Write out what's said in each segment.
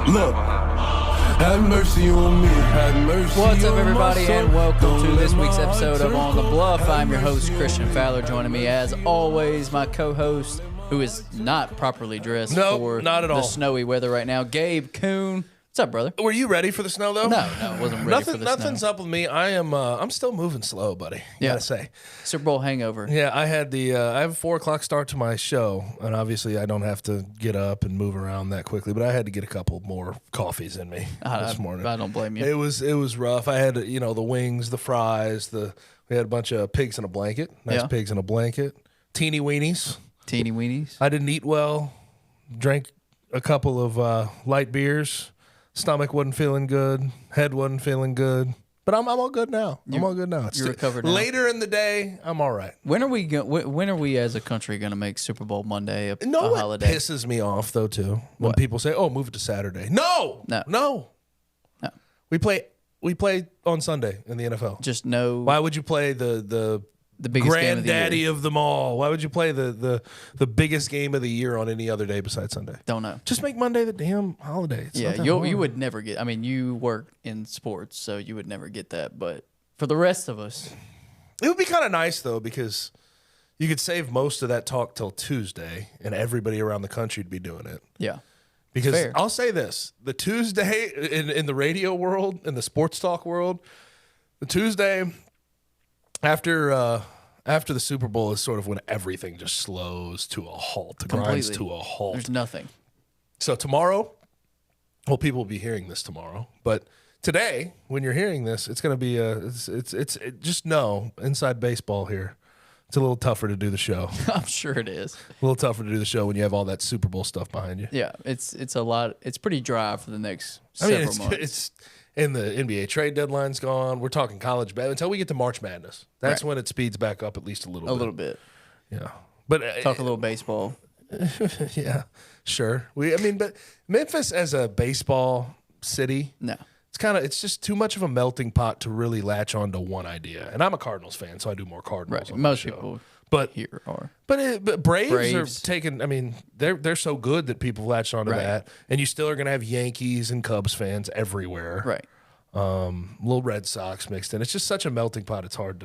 Look, have mercy on me, have mercy. What's up, on everybody, my soul. and welcome Don't to let this my week's heart episode of turn On the Bluff. cold. I'm your host, Christian Fowler. Joining me, as always, my co-host, who is not properly dressed Nope, for not at the all. snowy weather right now, Gabe Kuhn. What's up, brother? Were you ready for the snow though? No, I wasn't ready for the Nothing's snow. up with me. I'm still moving slow, buddy. Yeah. Gotta say. Super Bowl hangover. Yeah, I have a 4 o'clock start to my show, and obviously I don't have to get up and move around that quickly. But I had to get a couple more coffees in me this morning. I don't blame you. It was rough. I had the wings, the fries, we had a bunch of pigs in a blanket. Nice Yeah. pigs in a blanket. Teeny weenies. Teeny weenies. I didn't eat well. Drank a couple of light beers. Stomach wasn't feeling good. Head wasn't feeling good. But I'm all good now. I'm all good now. You're recovered now. Later in the day, I'm all right. When are we as a country going to make Super Bowl Monday a What holiday? pisses me off though too when What? people say, "Oh, move it to Saturday." No. We play on Sunday in the NFL. Just no. Why would you play the biggest game of the granddaddy year. of them all? Why would you play the biggest game of the year on any other day besides Sunday? Don't know. Just make Monday the damn holiday. It's Yeah, not that you hard. would never get. I mean, you work in sports, so you would never get that. But for the rest of us, It would be kind of nice though, because you could save most of that talk till Tuesday, and everybody around the country would be doing it. yeah, Because fair. I'll say this: the Tuesday in the radio world, in the sports talk world, the Tuesday after the Super Bowl is sort of when everything just slows to a halt, grinds Completely. to a halt. There's nothing. So tomorrow, well, people will be hearing this tomorrow, but today, when you're hearing this, it's going to be just know inside baseball here. It's a little tougher to do the show. I'm sure it is. A little tougher to do the show when you have all that Super Bowl stuff behind you. Yeah, it's a lot. It's pretty dry for the next I mean, several months. it's and the NBA trade deadline's gone. We're talking college ball until we get to March Madness. That's Right. when it speeds back up at least a little a bit. little bit. Yeah. But Talk a little baseball. yeah, sure. But Memphis as a baseball city, No, it's just too much of a melting pot to really latch on to one idea. And I'm a Cardinals fan, so I do more Cardinals. right. on Most the show. people But here are. but Braves are Braves. taking. I mean, they're so good that people latch onto Right. that, and you still are going to have Yankees and Cubs fans everywhere. Right. Little Red Sox mixed in. It's just such a melting pot. It's hard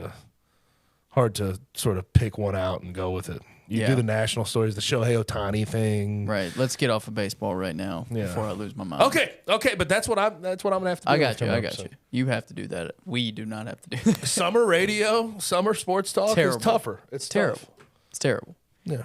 to sort of pick one out and go with it. You Yeah. do the national stories, the Shohei Ohtani thing. Right. Let's get off of baseball right now Yeah. before I lose my mind. Okay, but that's what I'm gonna have to do. I got you. every I got time. you. You have to do that. We do not have to do that. Summer radio, summer sports talk Terrible. is tougher. It's Terrible. tough. It's terrible. Yeah.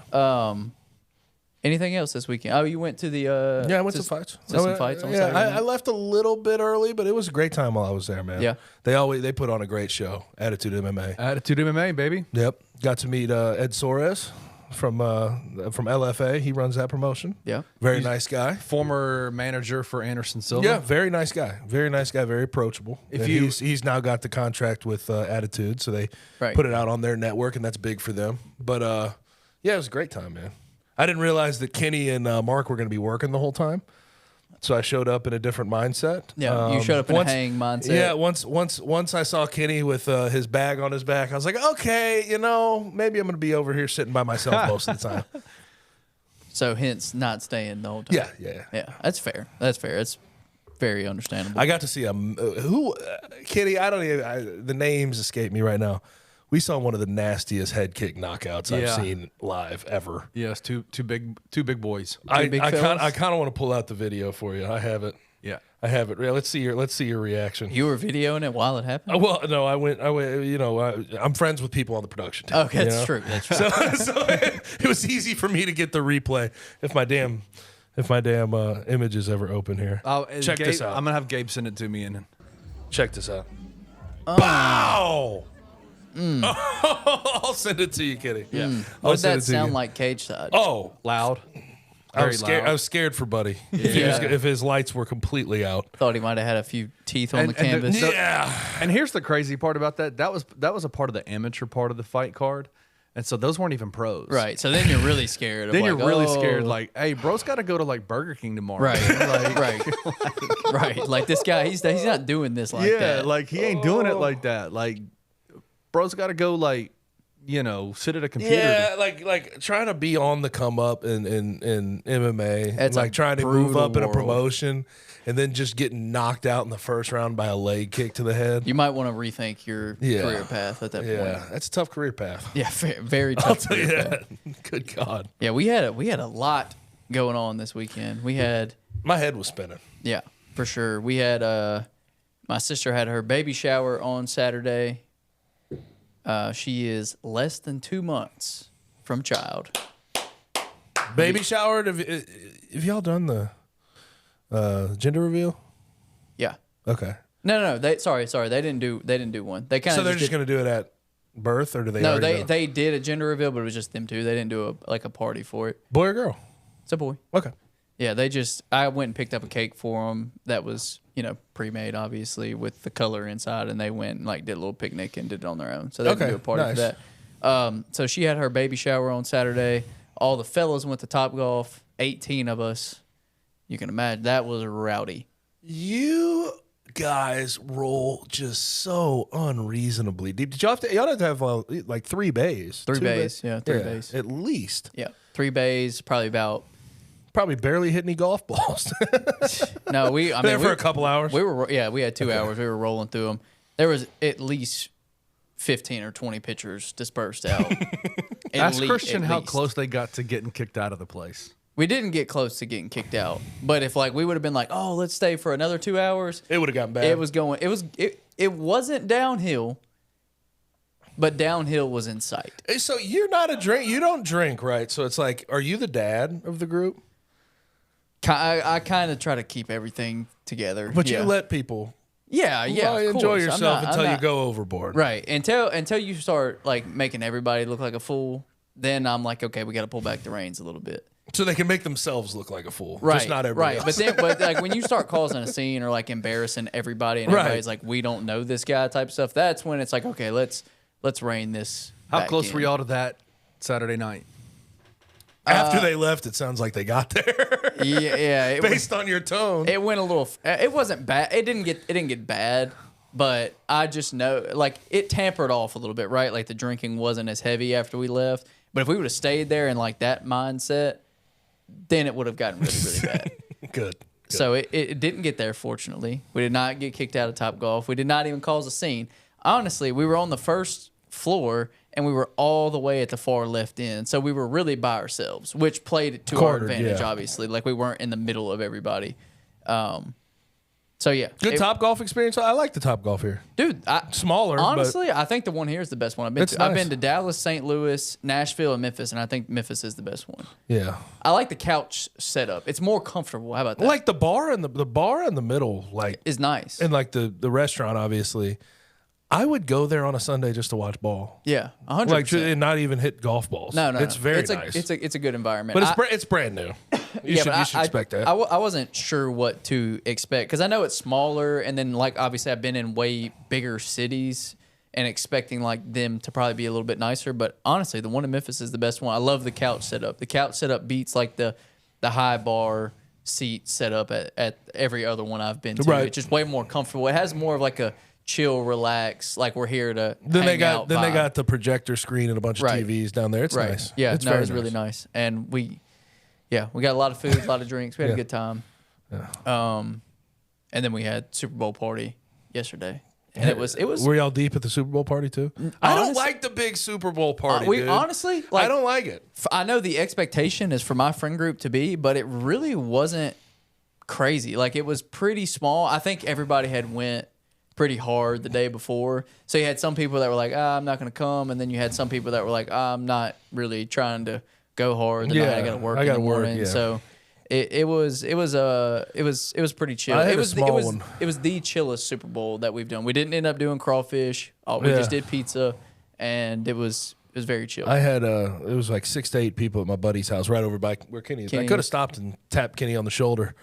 Anything else this weekend? Oh, you went to the Yeah, I went to fights. to some fights on Yeah, Saturday I night? left a little bit early, but it was a great time while I was there, man. Yeah. They put on a great show. Attitude MMA. Attitude MMA, baby. Yep. Got to meet Ed Soares from LFA. He runs that promotion. Yeah. Very nice guy. Former manager for Anderson Silva. Yeah, very nice guy. Very nice guy. Very approachable. If And you- he's now got the contract with Attitude, so they Right. put it out on their network, and that's big for them. But yeah, it was a great time, man. I didn't realize that Kenny and Mark were going to be working the whole time, so I showed up in a different mindset. Yeah. You showed up in a hang mindset. Yeah, once I saw Kenny with his bag on his back, I was like, okay, maybe I'm going to be over here sitting by myself most of the time. So hence not staying the whole time. Yeah. Yeah. That's fair. That's fair. It's very understandable. I got to see Kenny. I don't even. The names escape me right now. We saw one of the nastiest head kick knockouts I've Yeah. seen live ever. Yes, two big boys. I big kind fellas? of want to pull out the video for you. I have it. Yeah. I have it. Yeah, let's see your reaction. You were videoing it while it happened? Well, no, I went. I'm friends with people on the production team. Okay, that's true. That's true. So it was easy for me to get the replay if my damn image is ever open here. Check this out. I'm gonna have Gabe send it to me and Check this out. Bow. I'll send it to you, Kitty. Yeah. I'll What did send that it to sound you. like cage side? Oh, loud. I was Very scared. loud. I was scared for Buddy Yeah. if his lights were completely out. Thought he might have had a few teeth on And- the and the- canvas. So- Yeah. And here's the crazy part about that. That was a part of the amateur part of the fight card, and so those weren't even pros. Right. So then you're really scared. Of Then like, you're really oh. scared. Like, hey, bro's got to go to like Burger King tomorrow. Right. Right. Like this guy, he's not doing this like yeah, that. like he ain't doing it like that. Like, bro's got to go like sit at a computer. Yeah, like trying to be on the come up in MMA, That's like a trying to move up in a brutal world. promotion, and then just getting knocked out in the first round by a leg kick to the head. You might want to rethink your career path at that Yeah, point. that's a tough career path. Yeah, very tough. I'll tell you career path. that. Good God, Yeah, we had a lot going on this weekend. We had my head was spinning. Yeah, for sure. We had my sister had her baby shower on Saturday. She is less than 2 months from child. Baby shower. Have y'all done the gender reveal? Yeah. Okay. No. Sorry. They didn't do one. They kind of. So they're just going to do it at birth, or do they? No, already know? they did a gender reveal, but it was just them two. They didn't do a party for it. Boy or girl? It's a boy. Okay. Yeah, I went and picked up a cake for them that was, pre-made, obviously, with the color inside, and they went and, did a little picnic and did it on their own. So they didn't do a party for that. So she had her baby shower on Saturday. All the fellas went to Topgolf, 18 of us. You can imagine, that was rowdy. You guys roll just so unreasonably deep. Did y'all have to have like 3 bays? 3 2 bays, yeah, 3 bays. At least. Yeah, 3 bays, Probably barely hit any golf balls. No, There for a couple hours. We had 2 hours. We were rolling through them. There was at least 15 or 20 pitchers dispersed out. Ask Christian how least. close they got to getting kicked out of the place. We didn't get close to getting kicked out, but if we would have been like, oh, let's stay for another 2 hours, It would have gotten bad. It wasn't downhill, but downhill was in sight. So you're not a drink. You don't drink, right? So it's like, are you the dad of the group? I kind of try to keep everything together, But yeah. you let people of enjoy course. yourself I'm until you not- go overboard. right until you start making everybody look like a fool. Then I'm like, okay, we got to pull back the reins a little bit. So they can make themselves look like a fool. Right, Just not everybody right. else. But when you start causing a scene or embarrassing everybody and Right. everybody's like, we don't know this guy type stuff, that's when it's like, okay, let's rein this. How back close in. were y'all to that Saturday night? After they left, it sounds like they got there. Yeah. Based on your tone. It went a little. It wasn't bad. It didn't get bad, but I just know it tampered off a little bit, right? Like the drinking wasn't as heavy after we left. But if we would have stayed there in that mindset, then it would have gotten really, really bad. Good. So it didn't get there, fortunately. We did not get kicked out of Topgolf. We did not even cause a scene. Honestly, we were on the first floor, and we were all the way at the far left end. So we were really by ourselves, which played to our Cornered, advantage, yeah. obviously. We weren't in the middle of everybody. So, yeah. Good Top Golf experience. I like the Top Golf here. Dude, Smaller, honestly, I think the one here is the best one I've been It's to. I've nice. been to Dallas, St. Louis, Nashville, and Memphis, and I think Memphis is the best one. Yeah. I like the couch setup. It's more comfortable. How about that? Like the bar in the bar in the middle, Is nice. and the restaurant, obviously. I would go there on a Sunday just to watch ball. Yeah, 100%. And not even hit golf balls. No. It's very it's nice. It's a good environment. But it's brand new. You should expect that. I wasn't sure what to expect because I know it's smaller, and then obviously I've been in way bigger cities and expecting them to probably be a little bit nicer. But honestly, the one in Memphis is the best one. I love the couch setup. The couch setup beats the high bar seat setup at every other one I've been to. Right. It's just way more comfortable. It has more of a chill, relax, we're here to They out got vibe. the projector screen and a bunch of Right. TVs down there. It's Right. nice. Yeah, it's it very was really nice. And we got a lot of food, a lot of drinks. We had a good time. And then we had Super Bowl party yesterday. And it was Were y'all deep at the Super Bowl party too? I don't Honest- like the big Super Bowl party. we dude. honestly I don't like it. I know the expectation is for my friend group to be, but it really wasn't crazy. It was pretty small. I think everybody had went pretty hard the day before. So you had some people that were like, I'm not going to come. And then you had some people that were like, I'm not really trying to go hard the night I got to work in the morning. yeah. So it was pretty chill. I had It a was small one. It was the chillest Super Bowl that we've done. We didn't end up doing crawfish. We Yeah. just did pizza, and it was very chill. I had it was 6 to 8 people at my buddy's house right over by where Kenny is. I Kenny could have was- stopped and tapped Kenny on the shoulder.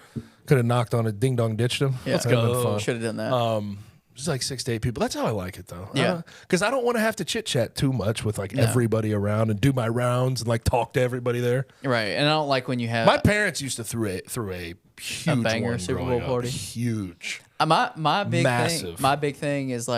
Could have knocked on it, ding dong, ditched him. Let's That'd been go. fun. Should have done that. It's 6 to 8 people. That's how I like it though. Yeah. Because I don't want to have to chit chat too much with everybody around and do my rounds and talk to everybody there. Right, and I don't like when you have My parents used to throw a huge banger one Super Bowl growing up. party. Huge. my big Massive. thing. My big thing is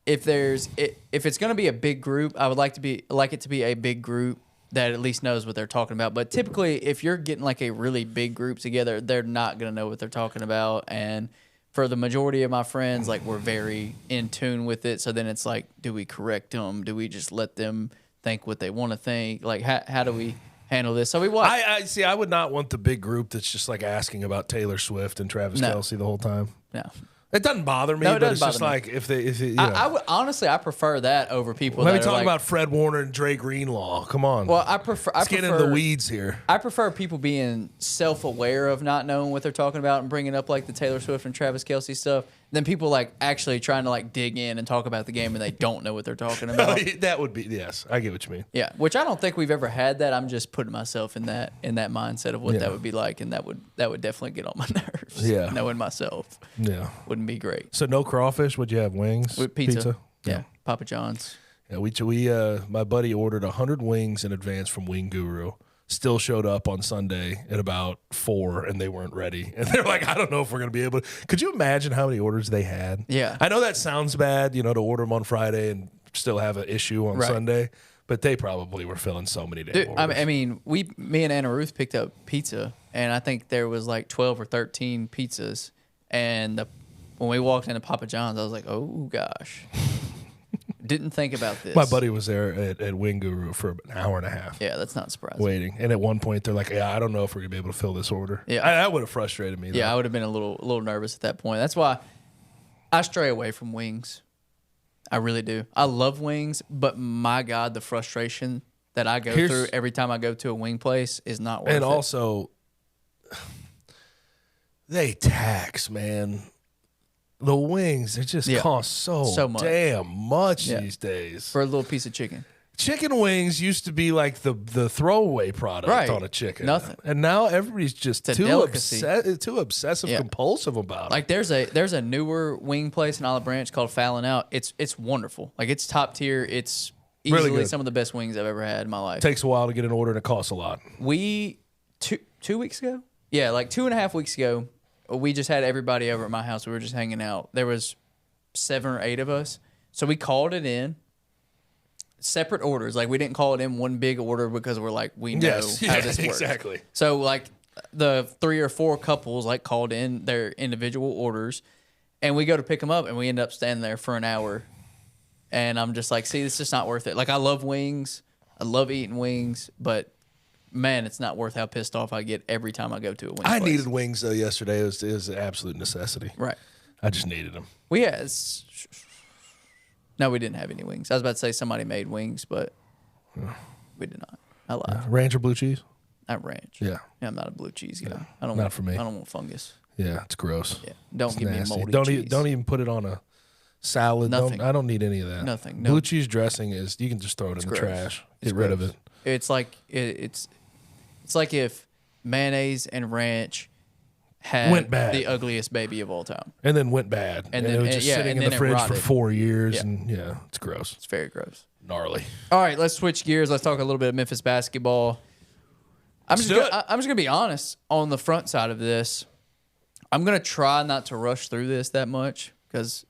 if it's going to be a big group, I would like it to be a big group that at least knows what they're talking about. But typically, if you're getting like a really big group together, they're not going to know what they're talking about. And for the majority of my friends, like, we're very in tune with it. So then it's like, do we correct them? Do we just let them think what they want to think? Like, how do we handle this? So we watch. I see. I would not want the big group that's just like asking about Taylor Swift and Travis Kelce the whole time. No. It doesn't bother me, No, it but it's doesn't just bother like if you know. I would honestly, I prefer that over people. Let me that talk are like, about Fred Warner and Dre Greenlaw. Come on. Well, I prefer. Let's get into the weeds here. I prefer people being self-aware of not knowing what they're talking about and bringing up like the Taylor Swift and Travis Kelce stuff than people like actually trying to like dig in and talk about the game and they don't know what they're talking about. That would be, yes, I get what you mean. Yeah, which I don't think we've ever had that. I'm just putting myself in that mindset of what that would be like, and that would definitely get on my nerves. Yeah, knowing myself. Yeah, wouldn't be great. So no crawfish. Would you have wings? With pizza. Yeah, Papa John's. Yeah, we my buddy ordered 100 wings in advance from Wing Guru. Still showed up on Sunday at about 4, and they weren't ready. And they're like, I don't know if we're going to be able to. Could you imagine how many orders they had? Yeah. I know that sounds bad, to order them on Friday and still have an issue on Sunday, but they probably were filling so many damn orders. I mean, me and Anna Ruth picked up pizza, and I think there was like 12 or 13 pizzas. And when we walked into Papa John's, I was like, oh, gosh. Didn't think about this. My buddy was there at Wing Guru for an hour and a half. Yeah, that's not surprising. Waiting. And at one point, they're like, I don't know if we're going to be able to fill this order. Yeah. That would have frustrated me, though. Yeah, I would have been a little nervous at that point. That's why I stray away from wings. I really do. I love wings, but my God, the frustration that I go through every time I go to a wing place is not worth it. And also, they tax, man. The wings, they just cost so much. Damn much these days. For a little piece of chicken. Chicken wings used to be like the throwaway product on a chicken. Nothing. And now everybody's just too obsessive compulsive about it. Like there's a newer wing place in Olive Branch called Fallon Out. It's wonderful. Like it's top tier. It's easily really some of the best wings I've ever had in my life. Takes a while to get an order and it costs a lot. We 2 weeks ago? Yeah, like 2.5 weeks ago. We just had everybody over at my house. We were just hanging out. There was 7 or 8 of us. So we called it in. Separate orders. Like, we didn't call it in one big order because we're like, we know how this works. Exactly. So, like, the 3 or 4 couples, like, called in their individual orders. And we go to pick them up, and we end up standing there for an hour. And I'm just like, see, this is just not worth it. Like, I love wings. I love eating wings. But man, it's not worth how pissed off I get every time I go to a wing place. I needed wings, though, yesterday. It was an absolute necessity. Right. I just needed them. No, we didn't have any wings. I was about to say somebody made wings, but we did not. I lied. Ranch or blue cheese? Not ranch. Yeah. I'm not a blue cheese guy. Yeah. I don't not want, for me. I don't want fungus. Yeah, it's gross. Yeah. Don't give nasty. me moldy cheese. Don't even put it on a salad. Nothing. I don't need any of that. Nothing. Blue cheese dressing is, you can just throw it in the trash. Get rid of it. It's like it's like if mayonnaise and ranch had the ugliest baby of all time. And then went bad. And then it was just sitting in the fridge for 4 years. And it's gross. It's very gross. Gnarly. All right, let's switch gears. Let's talk a little bit of Memphis basketball. I'm just going to be honest on the front side of this. I'm going to try not to rush through this that much because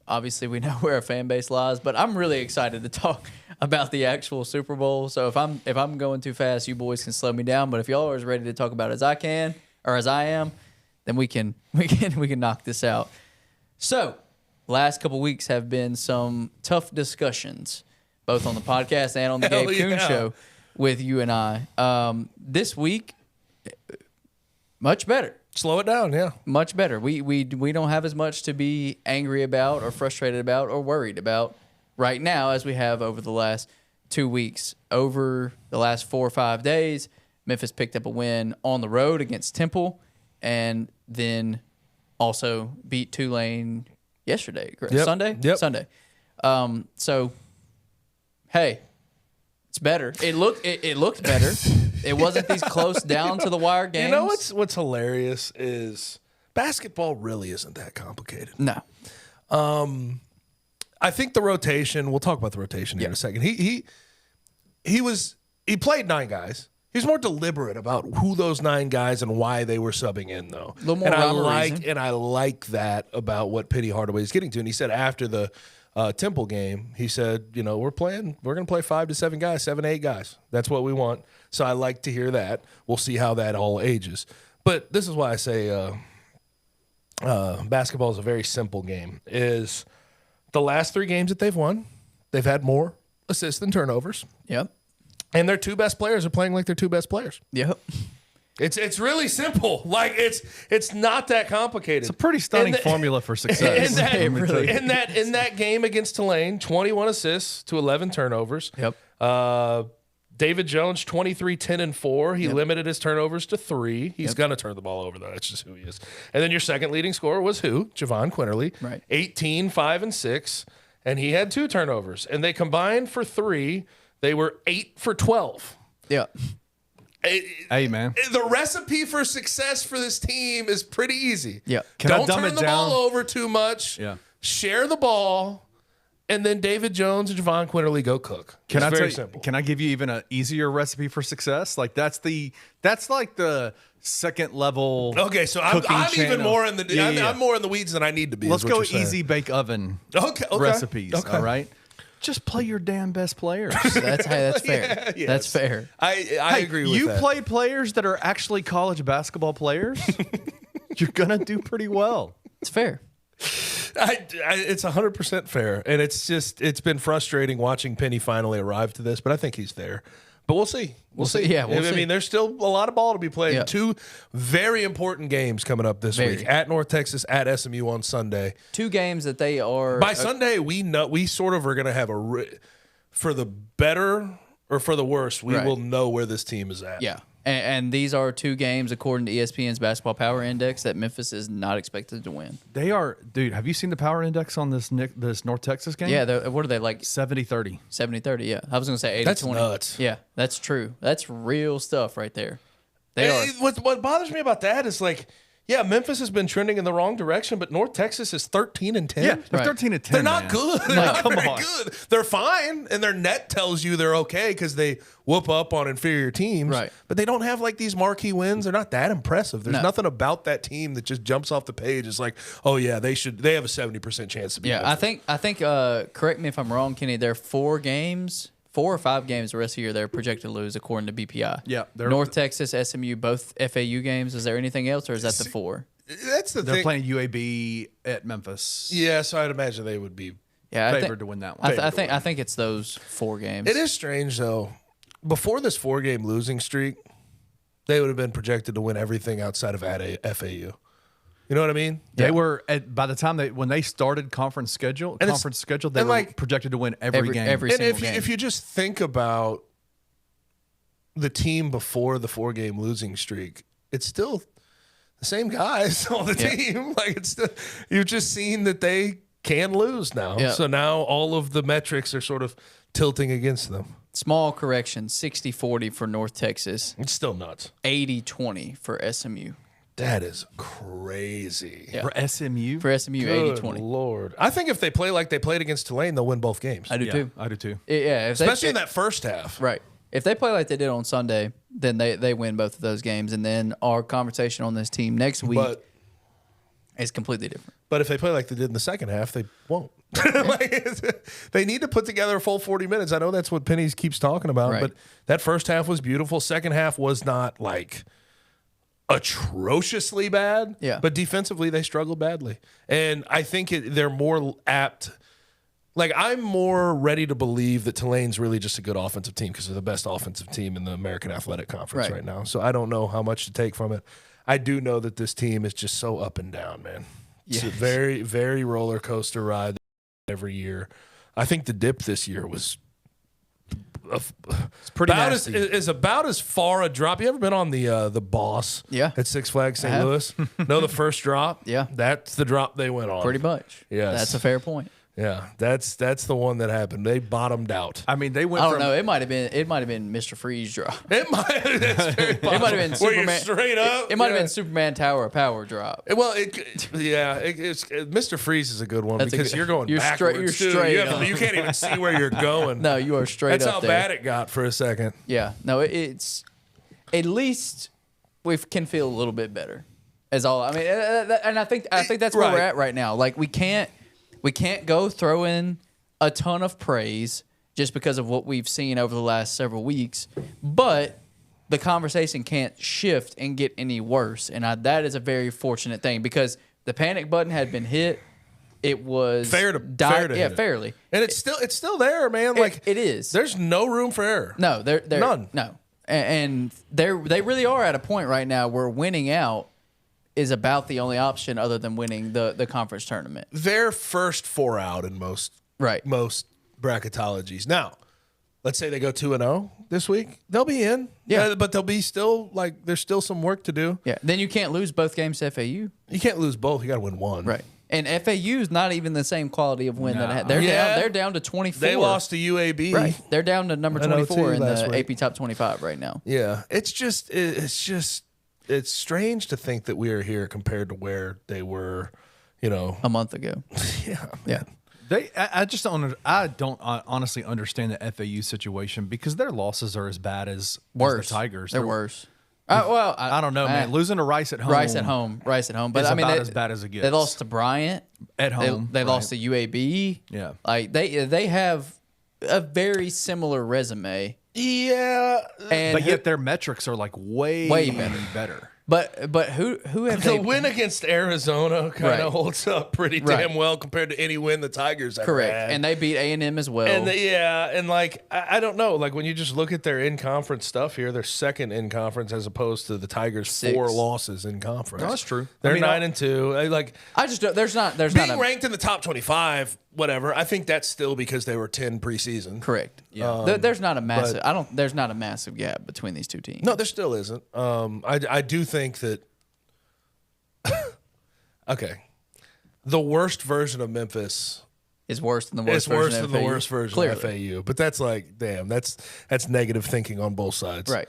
obviously we know where our fan base lies, but I'm really excited to talk about the actual Super Bowl. So if I'm going too fast, you boys can slow me down, but if y'all are as ready to talk about it as I can or as I am, then we can knock this out. So, last couple weeks have been some tough discussions, both on the podcast and on the Gabe Kuhn show with you and I. This week, much better. Slow it down, yeah. Much better. We don't have as much to be angry about or frustrated about or worried about right now as we have over the last 2 weeks. Over the last 4 or 5 days, Memphis picked up a win on the road against Temple and then also beat Tulane yesterday. Yep. Sunday? Yep. Sunday. So, hey, it's better. It looked better. It wasn't these close down to the wire games. You know what's hilarious is basketball really isn't that complicated. No. I think the rotation, we'll talk about the rotation in a second. He played 9 guys. He was more deliberate about who those 9 guys and why they were subbing in, though. A little more I like that about what Penny Hardaway is getting to. And he said after the Temple game, he said, we're going to play 5 to 7 guys, 7 to 8 guys. That's what we want. So I like to hear that. We'll see how that all ages. But this is why I say basketball is a very simple game. Is the last 3 games that they've won, they've had more assists than turnovers. Yep. And their 2 best players are playing like their 2 best players. Yep. It's really simple. Like it's not that complicated. It's a pretty stunning formula for success. In that game against Tulane, 21 assists to 11 turnovers. Yep. David Jones, 23, 10, and 4. He limited his turnovers to 3. He's going to turn the ball over, though. That's just who he is. And then your second leading scorer was who? Javon Quinterly. Right. 18, 5, and 6. And he had 2 turnovers. And they combined for 3. They were 8 for 12. Yeah. Hey, man. The recipe for success for this team is pretty easy. Yeah. Don't turn the ball over too much. Yeah. Share the ball. And then David Jones and Javon Quinterly go cook. It's very simple. Can I give you even an easier recipe for success? Like that's like the second level. Okay, so I'm even more in the I'm more in the weeds than I need to be. Let's go easy bake oven recipes. Okay. All right. Just play your damn best players. That's fair. Yeah, yes. That's fair. I agree with that. You play players that are actually college basketball players, you're gonna do pretty well. It's fair. It's 100% fair, and it's been frustrating watching Penny finally arrive to this, but I think he's there. But we'll see. We'll see. Yeah, we'll see. I mean, there's still a lot of ball to be played. Yeah. 2 very important games coming up this week: at North Texas, at SMU on Sunday. 2 games that they are. By Sunday, we sort of are going to have for the better or for the worse, we will know where this team is at. Yeah. And these are 2 games, according to ESPN's Basketball Power Index, that Memphis is not expected to win. They are, dude. Have you seen the power index on this North Texas game? Yeah, what are they like? 70-30. 70-30, yeah. I was going to say 80-20. That's nuts. Yeah, that's true. That's real stuff right there. They are. What bothers me about that is yeah, Memphis has been trending in the wrong direction, but North Texas is 13 and 10. Yeah, they're Right. 13 and 10. They're not good. They're not come very on. good. They're fine, and their net tells you they're okay because they whoop up on inferior teams. Right. But they don't have these marquee wins. They're not that impressive. There's No. nothing about that team that just jumps off the page. It's like, oh yeah, they have a 70% chance to be. Yeah, Memphis. I think. Correct me if I'm wrong, Kenny. There are 4 or 5 games the rest of the year they're projected to lose according to BPI. Yeah, North Texas, SMU, both FAU games. Is there anything else, or is that the 4? That's the They're thing. playing UAB at Memphis. Yeah, so I'd imagine they would be. Yeah, Favored to win that one. I think it's those 4 games. It is strange though. Before this 4-game losing streak, they would have been projected to win everything outside of FAU. You know what I mean? They were by the time when they started conference schedule, they were projected to win every game. every And single game. if you just think about the team before the 4-game losing streak, it's still the same guys on the team. You've just seen that they can lose now. Yeah. So now all of the metrics are sort of tilting against them. Small correction, 60-40 for North Texas, It's still nuts. 80-20 for SMU. That is crazy. Yeah. For SMU? For SMU, Good 80-20. Lord. I think if they play like they played against Tulane, they'll win both games. I do too. I do too. Yeah, Especially in that first half. Right. If they play like they did on Sunday, then they win both of those games. And then our conversation on this team next week is completely different. But if they play like they did in the second half, they won't. They need to put together a full 40 minutes. I know that's what Penny keeps talking about, Right. but that first half was beautiful. Second half was not atrociously bad, Yeah. but defensively they struggled badly. And I think they're more apt. I'm more ready to believe that Tulane's really just a good offensive team because they're the best offensive team in the American Athletic Conference right now. So I don't know how much to take from it. I do know that this team is just so up and down, man. It's a very, very roller coaster ride every year. I think the dip this year was It's pretty nasty. is about as far a drop. You ever been on the Boss? Yeah. At Six Flags St. have. Louis? No, the first drop. Yeah. That's the drop they went on. Pretty much. Yes. That's a fair point. Yeah, that's the one that happened. They bottomed out. I mean, they went I don't from know. It might have been Mr. Freeze drop. It might. That's very possible. It might have been Where you're Superman. straight up. It might have been Superman Tower of Power drop. Well, it's Mr. Freeze is a good one That's a because good- you're going you're straight- backwards. you're too. straight You up. can't even see where you're going. No, you are straight That's up how there. bad it got for a second. Yeah. No, it's at least we can feel a little bit better. As all I mean, and I think that's where we're Right. at right now. We can't go throw in a ton of praise just because of what we've seen over the last several weeks, but the conversation can't shift and get any worse. And that is a very fortunate thing because the panic button had been hit. It was fairly, and it's still there, man. Like it is. There's no room for error. No, there none. No, and they really are at a point right now where winning out is about the only option other than winning the conference tournament. They're first 4 out in most bracketologies. Now, let's say they go 2-0 this week, they'll be in. Yeah, but they'll be still there's still some work to do. Yeah, then you can't lose both games to FAU. You can't lose both. You got to win one. Right. And FAU is not even the same quality of win that they're down to 24. They lost to UAB. Right. They're down to number 24 in the AP Top 25 right now. Yeah. It's strange to think that we are here compared to where they were, a month ago. Yeah. I don't honestly understand the FAU situation because their losses are as bad as the Tigers. They're worse. I don't know, man. Losing to Rice at home. But I mean, about as bad as it gets. They lost to Bryant at home. They lost to UAB. Yeah, like they have a very similar resume. Yeah, but yet their metrics are like way better. But who have the win against Arizona kind of holds up pretty damn well compared to any win the Tigers ever had. And they beat A&M as well. And I don't know, like when you just look at their in-conference stuff here, they're second in conference as opposed to the Tigers' 4 losses in conference. No, that's true. They're 9-2. I just don't, there's not being ranked in the top 25. Whatever. I think that's still because they were 10 preseason. Correct. Yeah. There's not a massive. There's not a massive gap between these two teams. No, there still isn't. I do think that. Okay, the worst version of Memphis is worse than the worst version of FAU. The worst version of FAU. But that's that's negative thinking on both sides. Right.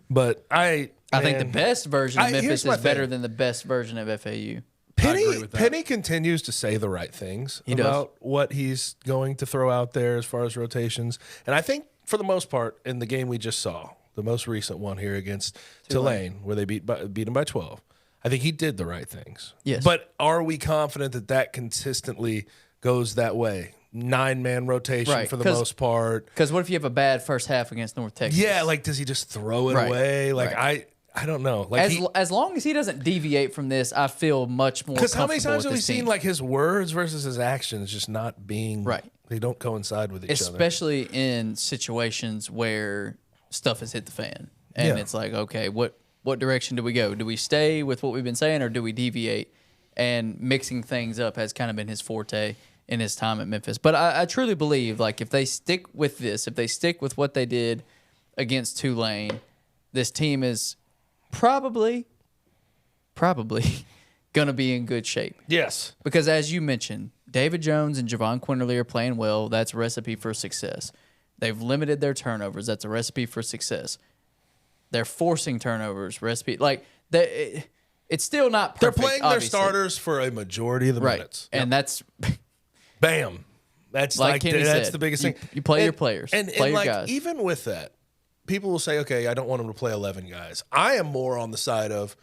But I think the best version of Memphis is better than the best version of FAU. Penny continues to say the right things about what he's going to throw out there as far as rotations. And I think for the most part, in the game we just saw, the most recent one here against Tulane, where they beat them by 12, I think he did the right things. Yes. But are we confident that consistently goes that way? 9-man rotation for the most part. Because what if you have a bad first half against North Texas? Yeah, like does he just throw it away? Like I don't know. Like as long as he doesn't deviate from this, I feel much more. Because how many times have we seen like his words versus his actions just not being right? They don't coincide with each other, especially in situations where stuff has hit the fan, and it's like, okay, what direction do we go? Do we stay with what we've been saying, or do we deviate? And mixing things up has kind of been his forte in his time at Memphis. But I truly believe, like, if they stick with this, if they stick with what they did against Tulane, this team is probably going to be in good shape. Yes. Because as you mentioned, David Jones and Javon Quinterly are playing well. That's a recipe for success. They've limited their turnovers. That's a recipe for success. They're forcing turnovers. Recipe. Like, it's still not perfect. They're playing their starters for a majority of the minutes. And that's... Bam. That's like that's the biggest thing. You play your players. And play your like, guys. even with that, people will say, okay, I don't want him to play 11 guys. I am more on the side of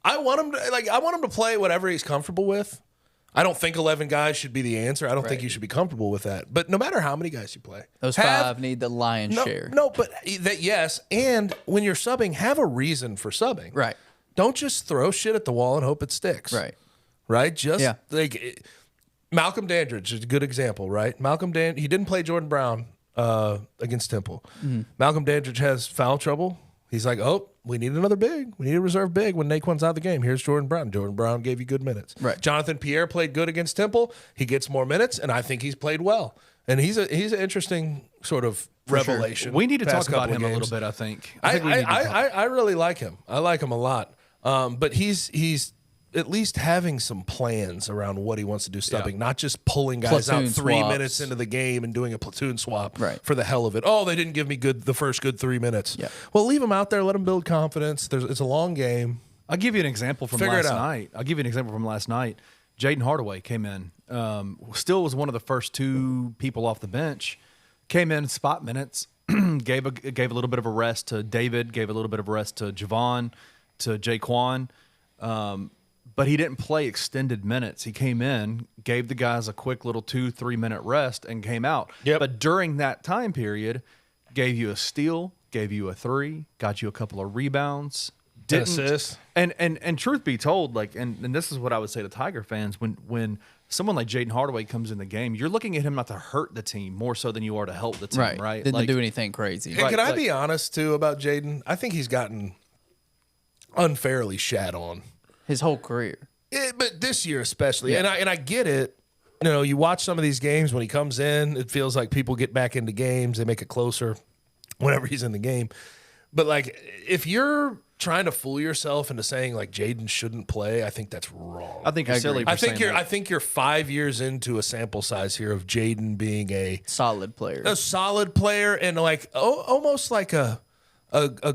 I want him to play whatever he's comfortable with. I don't think 11 guys should be the answer. I don't think you should be comfortable with that. But no matter how many guys you play, those 5 need the lion's share. No, but yes. And when you're subbing, have a reason for subbing. Right. Don't just throw shit at the wall and hope it sticks. Right. Just like Malcolm Dandridge is a good example. Right. He didn't play Jordan Brown against Temple. Mm-hmm. Malcolm Dandridge has foul trouble. He's like, oh, we need another big. We need a reserve big when Naquan's out of the game. Here's Jordan Brown. Jordan Brown gave you good minutes. Right. Jonathan Pierre played good against Temple. He gets more minutes, and I think he's played well. And he's an interesting sort of revelation. Sure. We need to talk about him a little bit, I think. I really like him. I like him a lot. But he's at least having some plans around what he wants to do stubbing, not just pulling guys platoon out 3 swaps. minutes into the game and doing a platoon swap for the hell of it. Oh, they didn't give me the first good 3 minutes. Yeah. Well, leave them out there. Let them build confidence. It's a long game. I'll give you an example from last night. Jaden Hardaway came in. Still was one of the first 2 people off the bench. Came in spot minutes. gave a little bit of a rest to David. Gave a little bit of a rest to Javon, to Jaquan. But he didn't play extended minutes. He came in, gave the guys a quick little 2-3 minute rest, and came out. Yep. But during that time period, gave you a steal, gave you a 3, got you a couple of rebounds, didn't assist. And truth be told, like, and this is what I would say to Tiger fans, when someone like Jaden Hardaway comes in the game, you're looking at him not to hurt the team more so than you are to help the team, right? Didn't like, do anything crazy. And can I be honest too about Jaden? I think he's gotten unfairly shat on His whole career. but this year especially. Yeah. And I get it. You know, you watch some of these games when he comes in, it feels like people get back into games, they make it closer whenever he's in the game. But like, if you're trying to fool yourself into saying like Jaden shouldn't play, I think that's wrong. I think you're silly. I think you're 5 years into a sample size here of Jaden being a solid player and like almost like a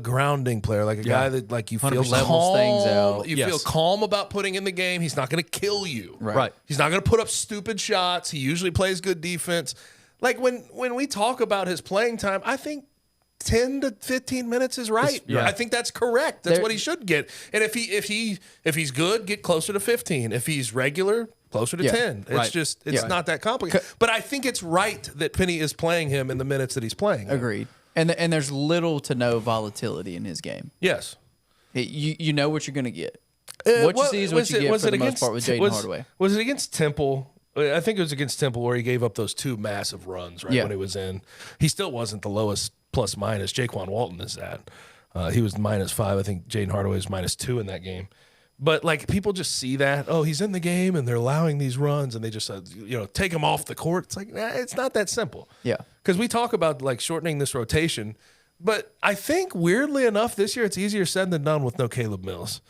grounding player, like a guy that like you feel levels things out. You feel calm about putting in the game. He's not going to kill you. Right. He's not going to put up stupid shots. He usually plays good defense. Like when we talk about his playing time, I think 10 to 15 minutes is right. I think that's correct. That's what he should get. And if he's good, get closer to 15. If he's regular, closer to 10. It's not that complicated. But I think it's right that Penny is playing him in the minutes that he's playing. Agreed. And there's little to no volatility in his game. Yes. You know what you're going to get. What you see is what you get for the most part with Jaden Hardaway. Was it against Temple? I think it was against Temple where he gave up those 2 massive runs when he was in. He still wasn't the lowest plus minus. Jaquan Walton is that. He was -5. I think Jaden Hardaway was -2 in that game. But like people just see that, oh, he's in the game and they're allowing these runs and they just take him off the court. It's like, it's not that simple. Yeah. Because we talk about like shortening this rotation, but I think weirdly enough this year it's easier said than done with no Caleb Mills.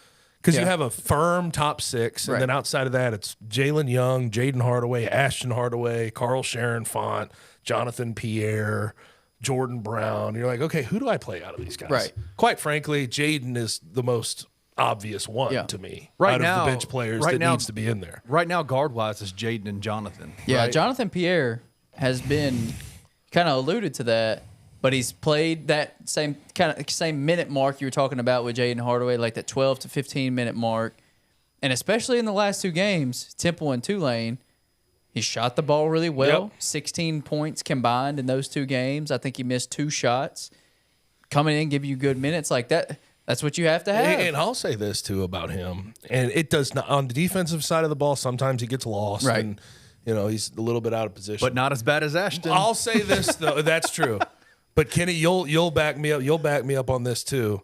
Because you have a firm top 6, and then outside of that, it's Jalen Young, Jaden Hardaway, Ashton Hardaway, Carl Sharon Font, Jonathan Pierre, Jordan Brown. You're like, okay, who do I play out of these guys? Right. Quite frankly, Jaden is the most obvious one to me. Right out now, of the bench players that needs to be in there. Right now, guard-wise, it's Jaden and Jonathan. Yeah, right? Jonathan Pierre has been kind of alluded to that, but he's played that same minute mark you were talking about with Jaden Hardaway, like that 12 to 15 minute mark. And especially in the last 2 games, Temple and Tulane, he shot the ball really well. 16 points combined in those 2 games. I think he missed 2 shots. Coming in, give you good minutes like that. That's what you have to have. And I'll say this too about him, and it does not on the defensive side of the ball. Sometimes he gets lost, and he's a little bit out of position, but not as bad as Ashton. I'll say this though, that's true. But Kenny, you'll back me up. You'll back me up on this too,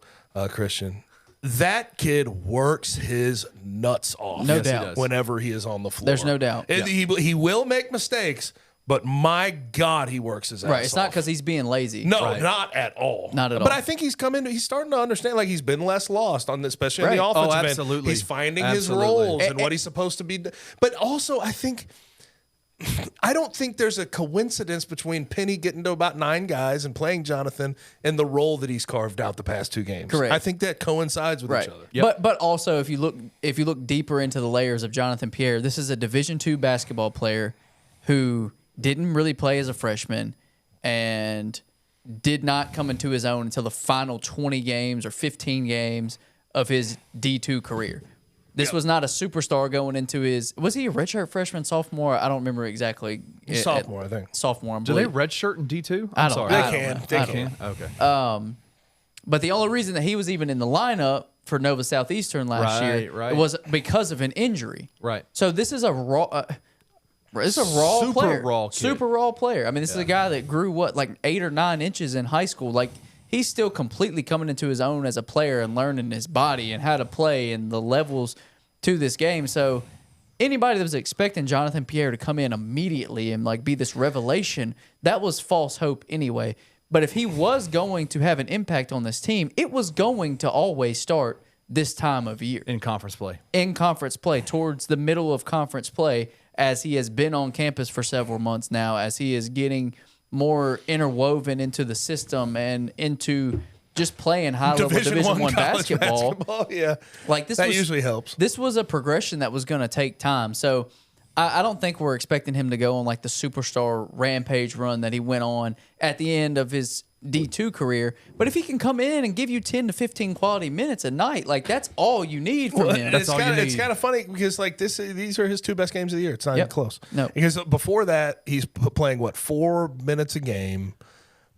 Christian. That kid works his nuts off. No doubt. Whenever he is on the floor, there's no doubt. He will make mistakes. But my God, he works his ass off. Right, it's not because he's being lazy. No, not at all. Not at all. But I think he's starting to understand, like he's been less lost on this, especially in the offensive end. Absolutely. He's finding his roles and what he's supposed to be. But also, I don't think there's a coincidence between Penny getting to about 9 guys and playing Jonathan and the role that he's carved out the past 2 games. Correct. I think that coincides with each other. Yep. But also, if you look deeper into the layers of Jonathan Pierre, this is a Division II basketball player who didn't really play as a freshman and did not come into his own until the final 20 games or 15 games of his D2 career. This was not a superstar going into his... Was he a redshirt freshman, sophomore? I don't remember exactly. Sophomore, I think. Sophomore, I Do they redshirt in D2? I don't know. They can. Okay. But the only reason that he was even in the lineup for Nova Southeastern last year was because of an injury. Right. So this is a raw... It's a Super player. raw kid. Super raw player. I mean, this is a guy that grew, like 8 or 9 inches in high school. Like, he's still completely coming into his own as a player and learning his body and how to play and the levels to this game. So anybody that was expecting Jonathan Pierre to come in immediately and, like, be this revelation, that was false hope anyway. But if he was going to have an impact on this team, it was going to always start this time of year. In conference play. In conference play, towards the middle of conference play, as he has been on campus for several months now, as he is getting more interwoven into the system and into just playing high-level Division I basketball. Yeah, like this usually helps. This was a progression that was going to take time. So I don't think we're expecting him to go on like the superstar rampage run that he went on at the end of his D2 career. But if he can come in and give you 10 to 15 quality minutes a night, like that's all you need from him. It's kind of funny because like these are his 2 best games of the year. It's not even close. No, because before that he's playing 4 minutes a game.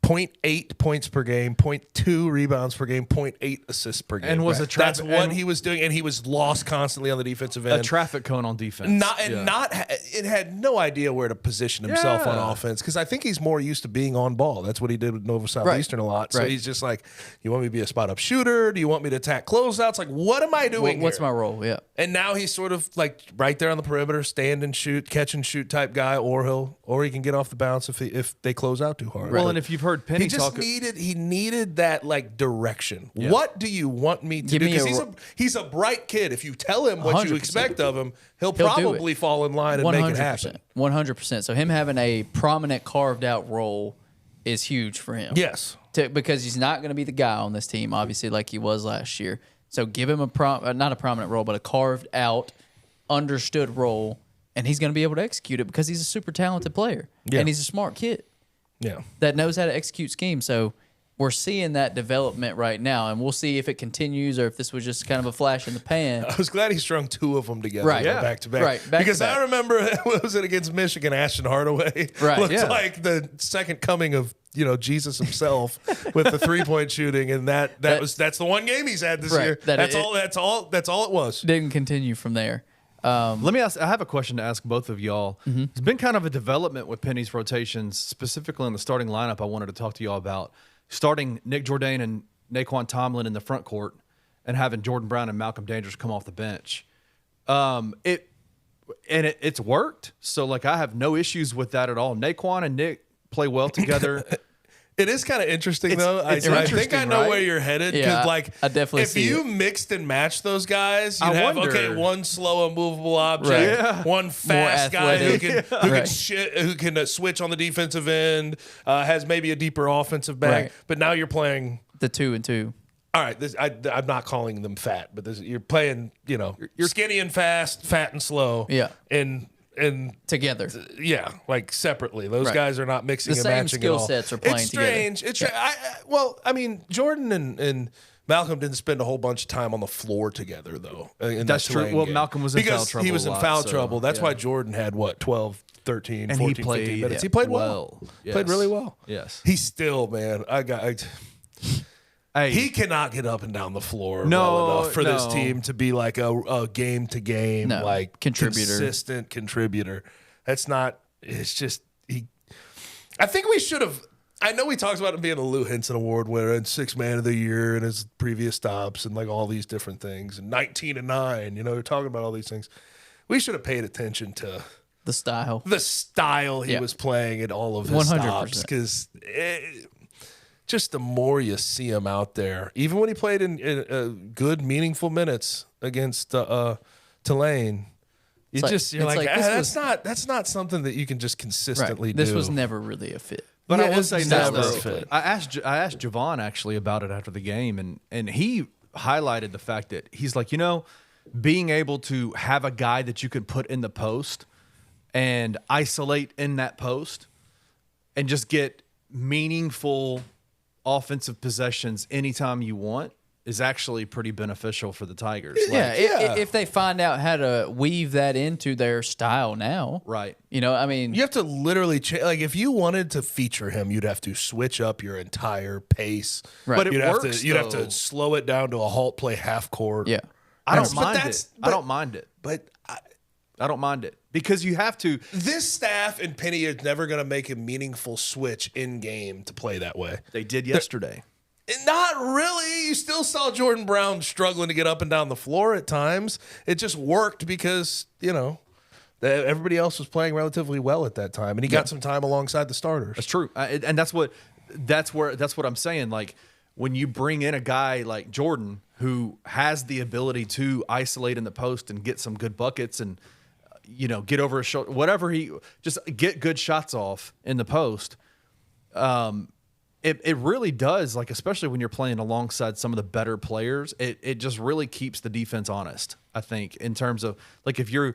0.8 points per game, 0.2 rebounds per game, 0.8 assists per game. And that's what he was doing, and he was lost constantly on the defensive end. A traffic cone on defense. It had no idea where to position himself on offense because I think he's more used to being on ball. That's what he did with Nova Southeastern a lot. So he's just like, you want me to be a spot up shooter? Do you want me to attack closeouts? Like, what am I doing? What's here? my role? Yeah. And now he's sort of like right there on the perimeter, stand and shoot, catch and shoot type guy, or he can get off the bounce if they close out too hard. Well, and if you've heard Penny talk, he needed that like direction. Yeah. What do you want me to do? Because he's a bright kid. If you tell him what you expect of him, he'll probably fall in line and make it happen. 100%. So him having a prominent carved out role is huge for him. Yes. Because he's not going to be the guy on this team, obviously, like he was last year. So give him not a prominent role, but a carved out, understood role, and he's going to be able to execute it because he's a super talented player and he's a smart kid. Yeah, that knows how to execute schemes. So we're seeing that development right now, and we'll see if it continues or if this was just kind of a flash in the pan. I was glad he strung 2 of them together, back to back. Right, because I remember what was it against Michigan? Ashton Hardaway looked like the second coming of Jesus himself with the 3-point shooting, and that's the one game he's had this year. That's all it was. Didn't continue from there. Let me ask. I have a question to ask both of y'all. Mm-hmm. It's been kind of a development with Penny's rotations, specifically in the starting lineup. I wanted to talk to y'all about starting Nick Jourdain and Naquan Tomlin in the front court, and having Jordan Brown and Malcolm Dandridge come off the bench. It's worked. So like I have no issues with that at all. Naquan and Nick play well together. It is kind of interesting, though. I think I know where you're headed. Yeah, like, I definitely see if you mixed and matched those guys, you'd have one slow, immovable object, one fast guy who can switch on the defensive end, has maybe a deeper offensive bag. But now you're playing the 2 and 2. All right, I'm not calling them fat, but you're playing. You're skinny and fast, fat and slow. Yeah, and together, like separately. Those guys are not mixing and matching at all. The same skill sets are playing together. It's strange. I mean, Jordan and Malcolm didn't spend a whole bunch of time on the floor together, though. That's true. Well, Malcolm was in foul trouble. He was in foul trouble. That's why Jordan had 12, 13, and 14, 15 minutes. He played well. Yes. Played really well. Yes. He's still, man. He cannot get up and down the floor enough for this team to be like a game to game like consistent contributor. That's not. It's just I think we should have. I know we talked about him being a Lou Henson Award winner and 6th Man of the Year and his previous stops and like all these different things and 19-9. We're talking about all these things. We should have paid attention to the style he was playing at all of his 100%. Stops because. Just the more you see him out there, even when he played in good, meaningful minutes against Tulane, that's not something that you can just consistently do. This was never really a fit. But I will say never a fit. I asked Javon actually about it after the game, and he highlighted the fact that he's like, being able to have a guy that you can put in the post and isolate in that post and just get meaningful offensive possessions anytime you want is actually pretty beneficial for the Tigers. If they find out how to weave that into their style now. Right. You have to literally like if you wanted to feature him, you'd have to switch up your entire pace. Right. But you'd have to slow it down to a halt play half court. Yeah. I don't mind it. But I don't mind it because you have to. This staff and Penny is never going to make a meaningful switch in game to play that way. They did yesterday. Not really. You still saw Jordan Brown struggling to get up and down the floor at times. It just worked because, everybody else was playing relatively well at that time, and he got some time alongside the starters. That's true. And that's what I'm saying. Like when you bring in a guy like Jordan who has the ability to isolate in the post and get some good buckets and get over his shoulder, whatever just get good shots off in the post. It really does, like, especially when you're playing alongside some of the better players, it just really keeps the defense honest, I think, in terms of, like, if you're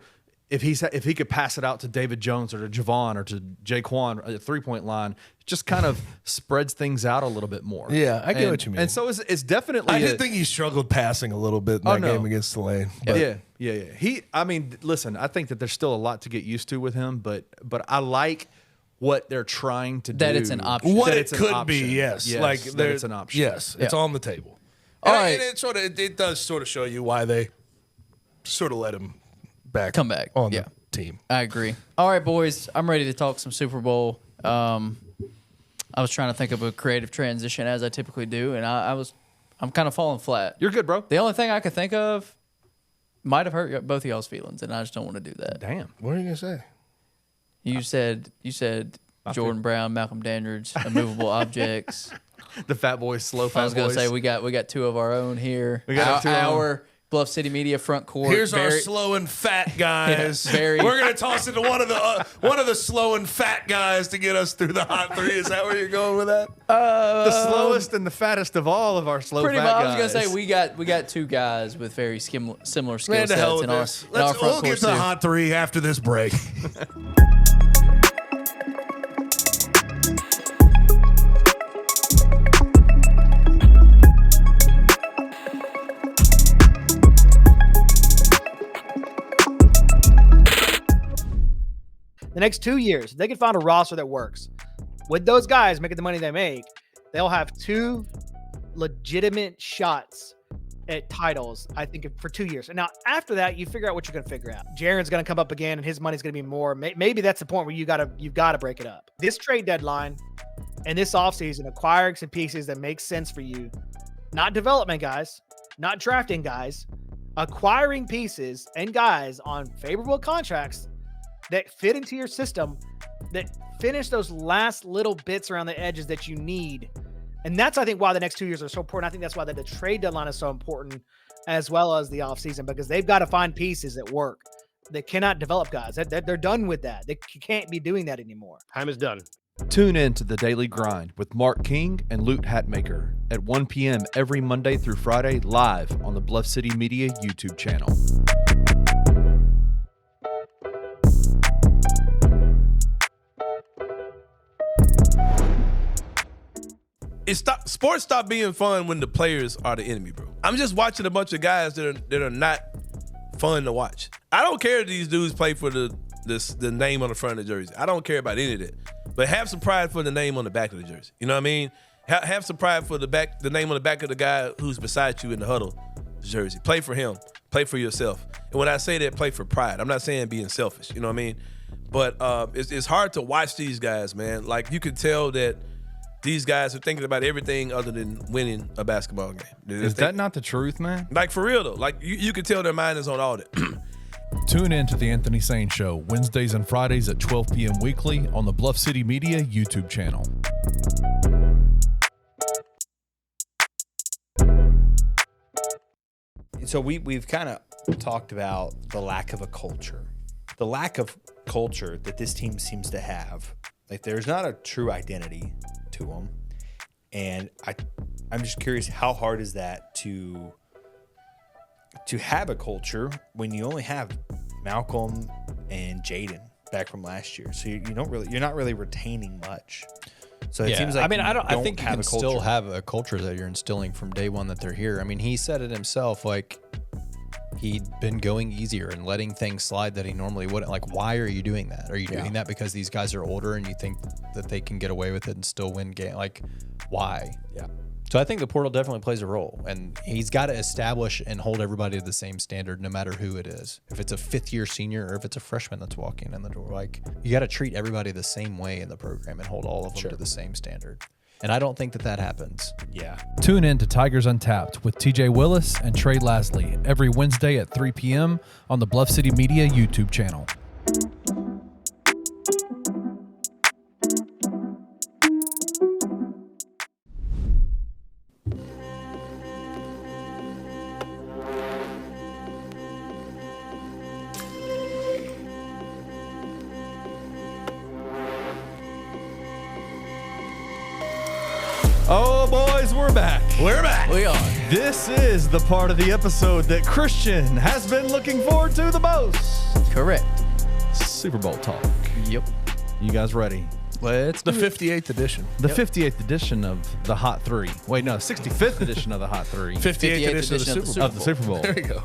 if he could pass it out to David Jones or to Javon or to Jaquan at the 3-point line, it just kind of spreads things out a little bit more. Yeah, I get what you mean. And so it's definitely. I did think he struggled passing a little bit in that game against Tulane. Yeah. I mean, listen, I think that there's still a lot to get used to with him, but I like what they're trying to do. That it's an option. What That it it's an could option. be, yes. Like that it's an option. Yes, it's on the table. All And right. it does sort of show you why they sort of let him Come back. on Yeah. the team. I agree. All right, boys. I'm ready to talk some Super Bowl. I was trying to think of a creative transition as I typically do, and I'm kind of falling flat. You're good, bro. The only thing I could think of might have hurt both of y'all's feelings, and I just don't want to do that. Damn. What are you gonna say? You said Jordan Brown, Malcolm Dandridge, immovable objects. The fat boys, slow fat I was gonna boys. say we got two of our own here. We got our Bluff City Media front court. Here's our slow and fat guys. Yeah, very- We're gonna toss it to one of the slow and fat guys to get us through the hot three. Is that where you're going with that? the slowest and the fattest of all of our slow Pretty fat much. guys. I was gonna say we got two guys with very similar skill Man, to hell sets with in our, this. in our front We'll court get to the too. hot three after this break. The next 2 years, if they can find a roster that works with those guys making the money they make, they'll have two legitimate shots at titles, I think, for 2 years. And now after that, you figure out what you're going to figure out. Jaren's going to come up again and his money's going to be more. Maybe that's the point where you've got to break it up. This trade deadline and this offseason, acquiring some pieces that make sense for you, not development guys, not drafting guys, acquiring pieces and guys on favorable contracts that fit into your system, that finish those last little bits around the edges that you need. And that's, I think, why the next 2 years are so important. I think that's why the trade deadline is so important, as well as the offseason, because they've got to find pieces that work. They cannot develop guys. They're done with that. They can't be doing that anymore. Time is done. Tune in to The Daily Grind with Mark King and Lute Hatmaker at 1 p.m. every Monday through Friday, live on the Bluff City Media YouTube channel. Sports stop being fun when the players are the enemy, bro. I'm just watching a bunch of guys that are not fun to watch. I don't care if these dudes play for the name on the front of the jersey. I don't care about any of that. But have some pride for the name on the back of the jersey. You know what I mean? Have some pride for the name on the back of the guy who's beside you in the huddle jersey. Play for him. Play for yourself. And when I say that, play for pride. I'm not saying being selfish. You know what I mean? But it's hard to watch these guys, man. Like, you can tell that these guys are thinking about everything other than winning a basketball game. Is that not the truth, man? Like, for real, though. Like, you can tell their mind is on audit. Tune in to The Anthony Sane Show, Wednesdays and Fridays at 12 p.m. weekly on the Bluff City Media YouTube channel. So we've kind of talked about the lack of a culture. The lack of culture that this team seems to have. Like, there's not a true identity to them. And I'm just curious, how hard is that to have a culture when you only have Malcolm and Jaden back from last year? So you're not really retaining much. So it seems like I think you have can a culture. still have a culture that you're instilling from day one that they're here. I mean, he said it himself, like, he'd been going easier and letting things slide that he normally wouldn't. Like, why are you doing that? Are you doing that because these guys are older and you think that they can get away with it and still win game? Like, why? Yeah. So I think the portal definitely plays a role, and he's got to establish and hold everybody to the same standard, no matter who it is. If it's a fifth-year senior or if it's a freshman that's walking in the door, like, you got to treat everybody the same way in the program and hold all of them to the same standard. And I don't think that happens. Yeah. Tune in to Tigers Untapped with TJ Willis and Trey Lasley every Wednesday at 3 p.m. on the Bluff City Media YouTube channel. Oh, boys, we're back. We're back. We are. This is the part of the episode that Christian has been looking forward to the most. Correct. Super Bowl talk. Yep. You guys ready? Let's The do it. 58th edition. The 58th edition of the Hot Three. Wait, no, 65th edition of the Hot Three. 58th edition of the Super Bowl. Of the Super Bowl. There you go.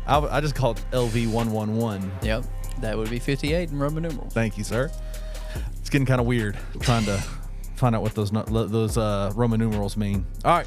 I just called it LV111. Yep. That would be 58 in Roman numerals. Thank you, sir. It's getting kind of weird trying to find out what those Roman numerals mean. All right,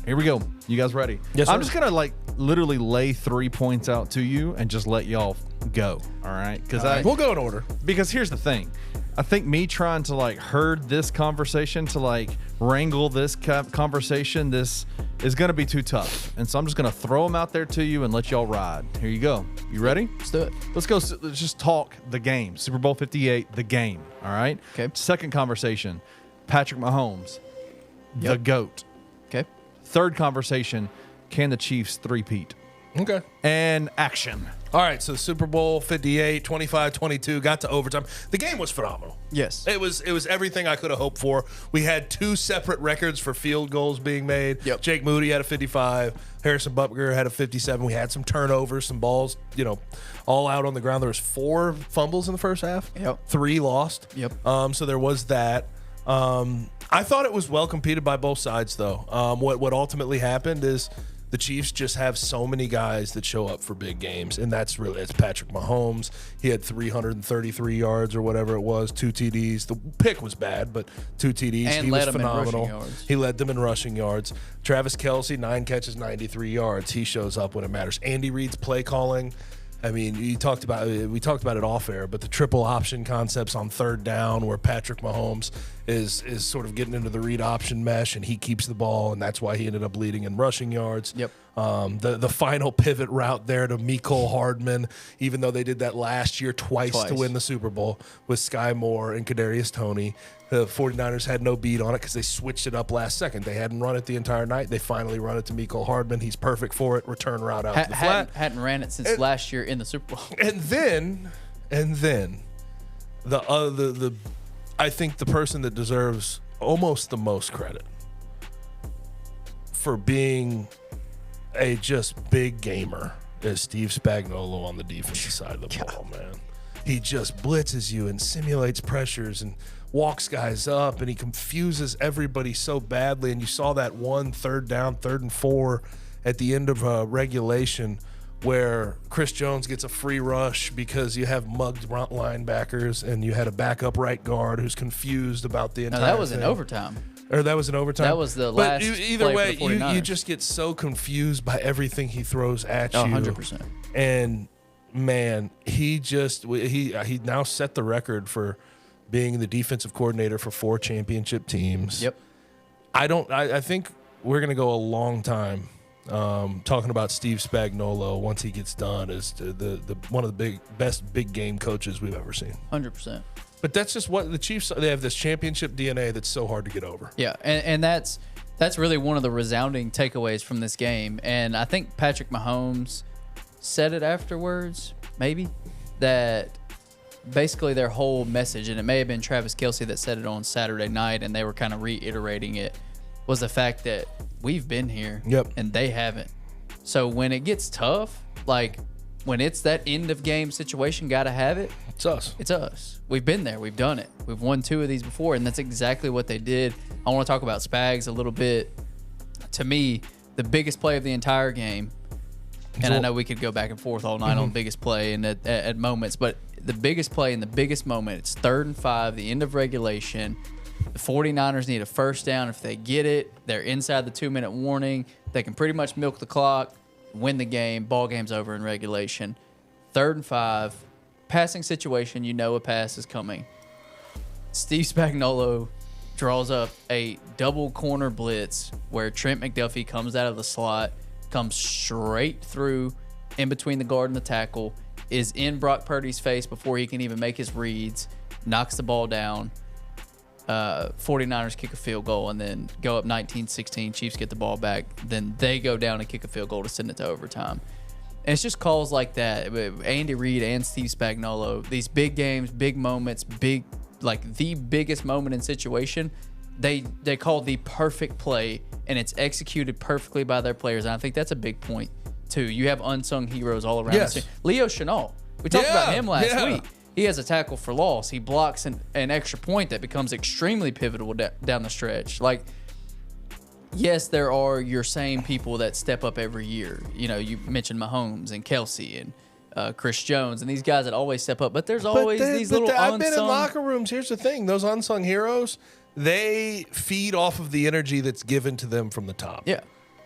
here we go. You guys ready? Yes, I'm sir. just gonna like literally lay 3 points out to you and just let y'all go. All right, We'll go in order. because here's the thing. I think me trying to like herd this conversation to like wrangle this conversation, this is going to be too tough. And so I'm just going to throw them out there to you and let y'all ride. Here you go. You ready? Let's do it. Let's go. Let's just talk the game. Super Bowl 58, the game. All right. Okay. Second conversation, Patrick Mahomes, the Yep. GOAT. Okay. Third conversation, can the Chiefs three-peat? Okay. And action. All right, so Super Bowl 58, 25-22, got to overtime. The game was phenomenal. Yes. It was everything I could have hoped for. We had 2 separate records for field goals being made. Yep. Jake Moody had a 55. Harrison Butker had a 57. We had some turnovers, some balls, all out on the ground. There was 4 fumbles in the first half. Yep. 3 lost. Yep. So there was that. I thought it was well competed by both sides, though. What ultimately happened is the Chiefs just have so many guys that show up for big games, and it's Patrick Mahomes. He had 333 yards or whatever it was, 2 TDs. The pick was bad, but 2 TDs. And he led was them in rushing phenomenal. yards. He led them in rushing yards. Travis Kelce, 9 catches, 93 yards. He shows up when it matters. Andy Reid's play calling. I mean, we talked about it off air, but the triple option concepts on third down, where Patrick Mahomes is sort of getting into the read option mesh, and he keeps the ball, and that's why he ended up leading in rushing yards. Yep. The final pivot route there to Mecole Hardman, even though they did that last year twice to win the Super Bowl with Sky Moore and Kadarius Toney. The 49ers had no beat on it because they switched it up last second. They hadn't run it the entire night. They finally run it to Mecole Hardman. He's perfect for it. Return route out to the flat. Hadn't ran it since last year in the Super Bowl. And then the I think the person that deserves almost the most credit for being a just big gamer is Steve Spagnuolo on the defensive side of the ball, man. He just blitzes you and simulates pressures and walks guys up, and he confuses everybody so badly. And you saw that one third down, 3rd and 4 at the end of regulation, where Chris Jones gets a free rush because you have mugged linebackers and you had a backup right guard who's confused about the entire No, that was thing. in overtime. Or that was in overtime? That was the But last either play way, for the 49ers. you just get so confused by everything he throws at you. 100%. And, man, he now set the record for being the defensive coordinator for 4 championship teams. Yep. I think we're going to go a long time talking about Steve Spagnuolo once he gets done as the one of the best big game coaches we've ever seen. 100%. But that's just what the Chiefs, they have this championship DNA that's so hard to get over. Yeah, and that's really one of the resounding takeaways from this game. And I think Patrick Mahomes said it afterwards, maybe, that basically their whole message, and it may have been Travis Kelce that said it on Saturday night, and they were kind of reiterating it, was the fact that we've been here and they haven't. So when it gets tough, like when it's that end of game situation, gotta have it. It's us. It's us. We've been there. We've done it. We've won 2 of these before, and that's exactly what they did. I want to talk about Spags a little bit. To me, the biggest play of the entire game, and I know we could go back and forth all night on biggest play and at moments, but the biggest play and the biggest moment, it's 3rd and 5, the end of regulation. The 49ers need a first down. If they get it, they're inside the 2-minute warning. They can pretty much milk the clock, win the game, ball game's over in regulation. 3rd and 5, passing situation, you know a pass is coming. Steve Spagnuolo draws up a double corner blitz where Trent McDuffie comes out of the slot, comes straight through in between the guard and the tackle, is in Brock Purdy's face before he can even make his reads, knocks the ball down. 49ers kick a field goal and then go up 19-16. Chiefs get the ball back. Then they go down and kick a field goal to send it to overtime. And it's just calls like that. Andy Reid and Steve Spagnuolo, these big games, big moments, the biggest moment in situation, they call the perfect play, and it's executed perfectly by their players. And I think that's a big point too. You have unsung heroes all around. Yes. The team. Leo Chenal, we talked about him last week. He has a tackle for loss. He blocks an extra point that becomes extremely pivotal down the stretch. Like, yes, there are your same people that step up every year. You know, you mentioned Mahomes and Kelsey and Chris Jones and these guys that always step up. But there's always these little unsung. I've been in locker rooms. Here's the thing. Those unsung heroes, they feed off of the energy that's given to them from the top. Yeah.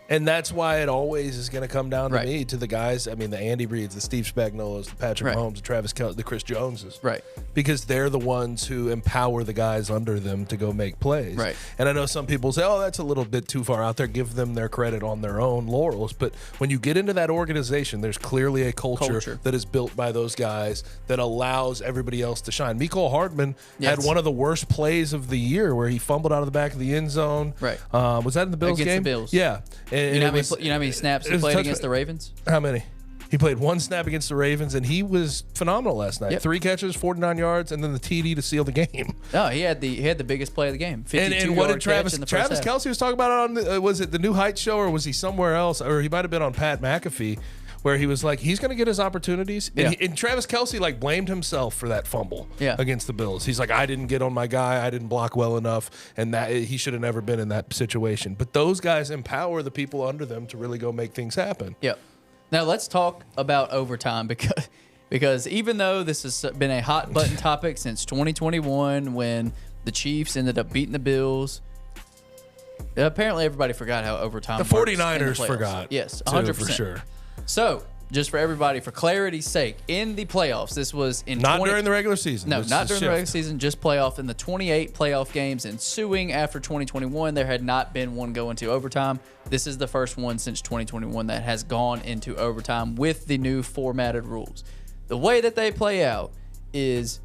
And that's why it always is going to come down to Right. me, to the guys. I mean, the Andy Reeds, the Steve Spagnuolos, the Patrick Right. Mahomes, the Travis Kelce, the Chris Joneses. Right. Because they're the ones who empower the guys under them to go make plays. Right. And I know some people say, oh, that's a little bit too far out there. Give them their credit on their own laurels. But when you get into that organization, there's clearly a culture that is built by those guys that allows everybody else to shine. Mecole Hardman had one of the worst plays of the year where he fumbled out of the back of the end zone. Right. Was that in the Bills Against game? the Bills. Yeah. And You know it how many snaps it he was a played touchdown. against the Ravens? How many? He played one snap against the Ravens, and he was phenomenal last night. Yep. 3 catches, 49 yards, and then the TD to seal the game. No, he had the biggest play of the game. 52 And what did Travis Travis Kelce was talking about it on? Was it the New Heights show, or was he somewhere else? Or he might have been on Pat McAfee, where he was like, he's going to get his opportunities. And, Yeah. and Travis Kelce like blamed himself for that fumble against the Bills. He's like, I didn't get on my guy. I didn't block well enough, and that he should have never been in that situation. But those guys empower the people under them to really go make things happen. Yep. Now let's talk about overtime because even though this has been a hot button topic since 2021 when the Chiefs ended up beating the Bills, apparently everybody forgot how overtime The works in the 49ers playoffs. forgot. Yes, too, 100%. for sure. So, just for everybody, for clarity's sake, in the playoffs, this was in Not during the regular season. No, This is not a during the regular shift. season, just playoff. In the 28 playoff games ensuing after 2021, there had not been one go into overtime. This is the first one since 2021 that has gone into overtime with the new formatted rules. The way that they play out is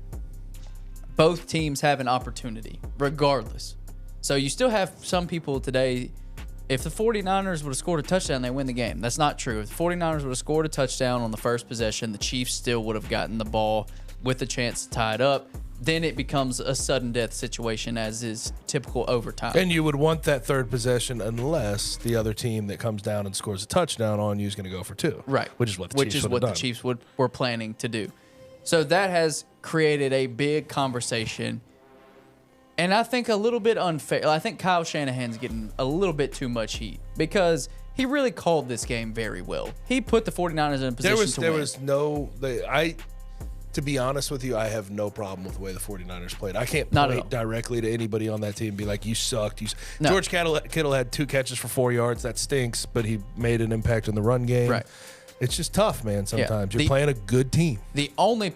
both teams have an opportunity, regardless. So you still have some people today. If the 49ers would have scored a touchdown, they win the game. That's not true. If the 49ers would have scored a touchdown on the first possession, the Chiefs still would have gotten the ball with a chance to tie it up. Then it becomes a sudden death situation, as is typical overtime. And you would want that third possession unless the other team that comes down and scores a touchdown on you is going to go for 2. Right. Which is what the Chiefs were planning to do. So that has created a big conversation. And I think a little bit unfair. I think Kyle Shanahan's getting a little bit too much heat because he really called this game very well. He put the 49ers in a position to win. To be honest with you, I have no problem with the way the 49ers played. I can't Not at all. point directly to anybody on that team and be like, you sucked. No. George Kittle had 2 catches for 4 yards. That stinks, but he made an impact in the run game. Right. It's just tough, man, sometimes. Yeah. You're playing a good team. The only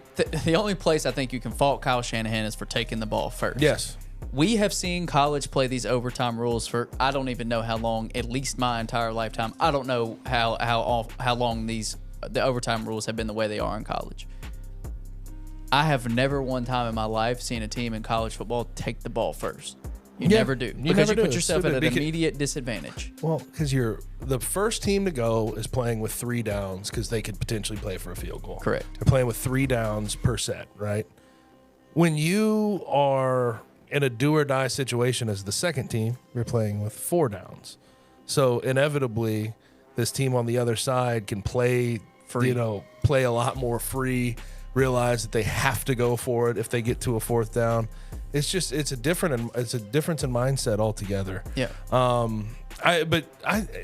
place I think you can fault Kyle Shanahan is for taking the ball first. Yes. We have seen college play these overtime rules for I don't even know how long, at least my entire lifetime. I don't know how long the overtime rules have been the way they are in college. I have never one time in my life seen a team in college football take the ball first. You never do. Because you put yourself at an immediate disadvantage. Well, because the first team to go is playing with 3 downs because they could potentially play for a field goal. Correct. They're playing with 3 downs per set, right? When you are in a do or die situation as the second team, you're playing with 4 downs. So inevitably, this team on the other side can play Free. Play a lot more free, realize that they have to go for it if they get to a 4th down. It's a difference in mindset altogether. Yeah.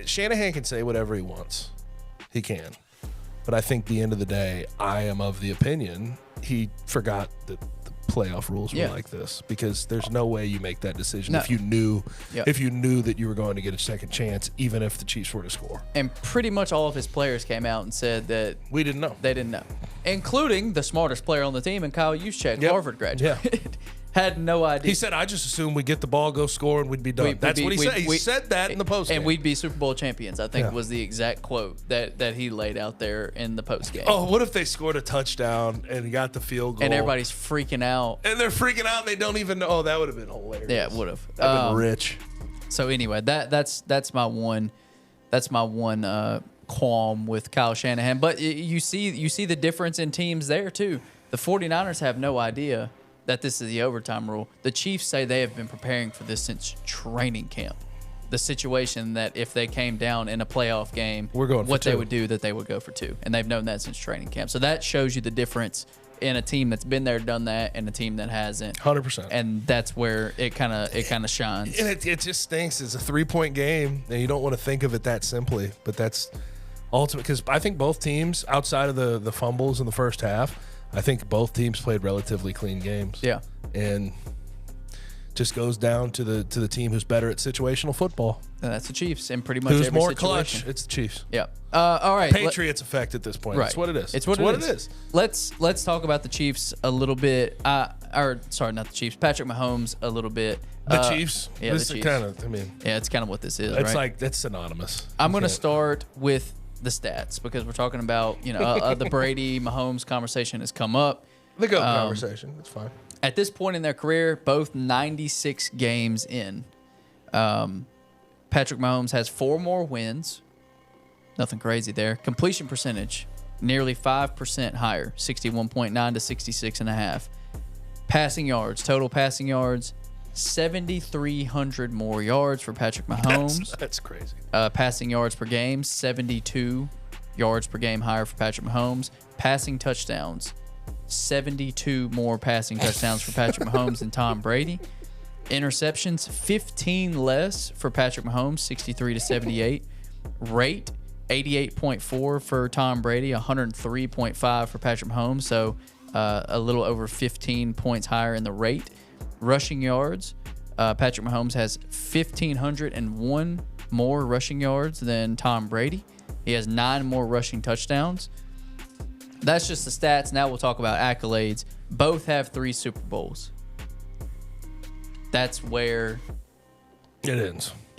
Shanahan can say whatever he wants. He can. But I think at the end of the day, I am of the opinion he forgot that the playoff rules were like this, because there's no way you make that decision if you knew that you were going to get a second chance, even if the Chiefs were to score. And pretty much all of his players came out and said that we didn't know. They didn't know, including the smartest player on the team, and Kyle Juszczyk, Harvard graduate. Yeah. Had no idea. He said, I just assumed we'd get the ball, go score, and we'd be done. That's what he said. He said that in the post game. And we'd be Super Bowl champions, I think was the exact quote that he laid out there in the post game. Oh, what if they scored a touchdown and got the field goal? And everybody's freaking out. And they're freaking out and they don't even know. Oh, that would have been hilarious. Yeah, it would have. That would have been rich. So anyway, that's my one qualm with Kyle Shanahan. But you see the difference in teams there too. The 49ers have no idea that this is the overtime rule. The Chiefs say they have been preparing for this since training camp. The situation that if they came down in a playoff game, what they would do, that they would go for 2. And they've known that since training camp. So that shows you the difference in a team that's been there, done that, and a team that hasn't. 100%. And that's where it kind of shines. And it just stinks. It's a 3-point game, and you don't want to think of it that simply. But that's ultimate, because I think both teams, outside of the fumbles in the first half, I think both teams played relatively clean games. Yeah. And just goes down to the team who's better at situational football. And that's the Chiefs in pretty much Who's every more situation. clutch? It's the Chiefs. Yeah. All right. Patriots effect at this point. Right. It's what it is. It's what it is. Let's talk about the Chiefs a little bit. Sorry, not the Chiefs. Patrick Mahomes a little bit. The Chiefs. Yeah, this the is Chiefs. kind of. I mean, yeah, it's kind of what this is. It's right? like that's synonymous. I'm going to start with the stats because we're talking about the Brady Mahomes conversation has come up. The GOAT conversation. It's fine. At this point in their career, both 96 games in, Patrick Mahomes has 4 more wins. Nothing crazy there. Completion percentage, nearly 5% higher, 61.9 to 66.5. Passing yards, total passing yards, 7,300 more yards for Patrick Mahomes. That's crazy. Passing yards per game, 72 yards per game higher for Patrick Mahomes. Passing touchdowns, 72 more passing touchdowns for Patrick Mahomes than Tom Brady. Interceptions, 15 less for Patrick Mahomes, 63 to 78. Rate, 88.4 for Tom Brady, 103.5 for Patrick Mahomes. So a little over 15 points higher in the rate. Rushing yards, Patrick Mahomes has 1,501 more rushing yards than Tom Brady. He has 9 more rushing touchdowns. That's just the stats. Now we'll talk about accolades. Both have 3 Super Bowls. That's where it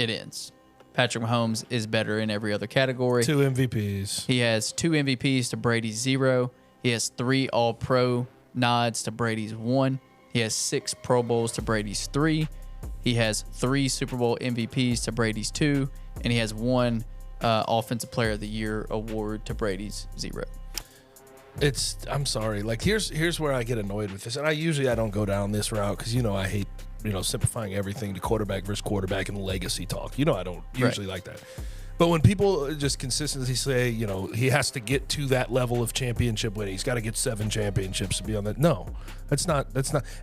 ends. Patrick Mahomes is better in every other category. 2 MVPs. He has 2 MVPs to Brady's 0. He has 3 All-Pro nods to Brady's 1. He has 6 Pro Bowls to Brady's 3. He has 3 Super Bowl MVPs to Brady's 2. And he has 1 Offensive Player of the Year award to Brady's 0. I'm sorry. Like here's where I get annoyed with this, and I don't go down this route because I hate simplifying everything to quarterback versus quarterback and legacy talk. I don't usually like that. But when people just consistently say, he has to get to that level of championship winning, he's got to get 7 championships to be on that. No, that's not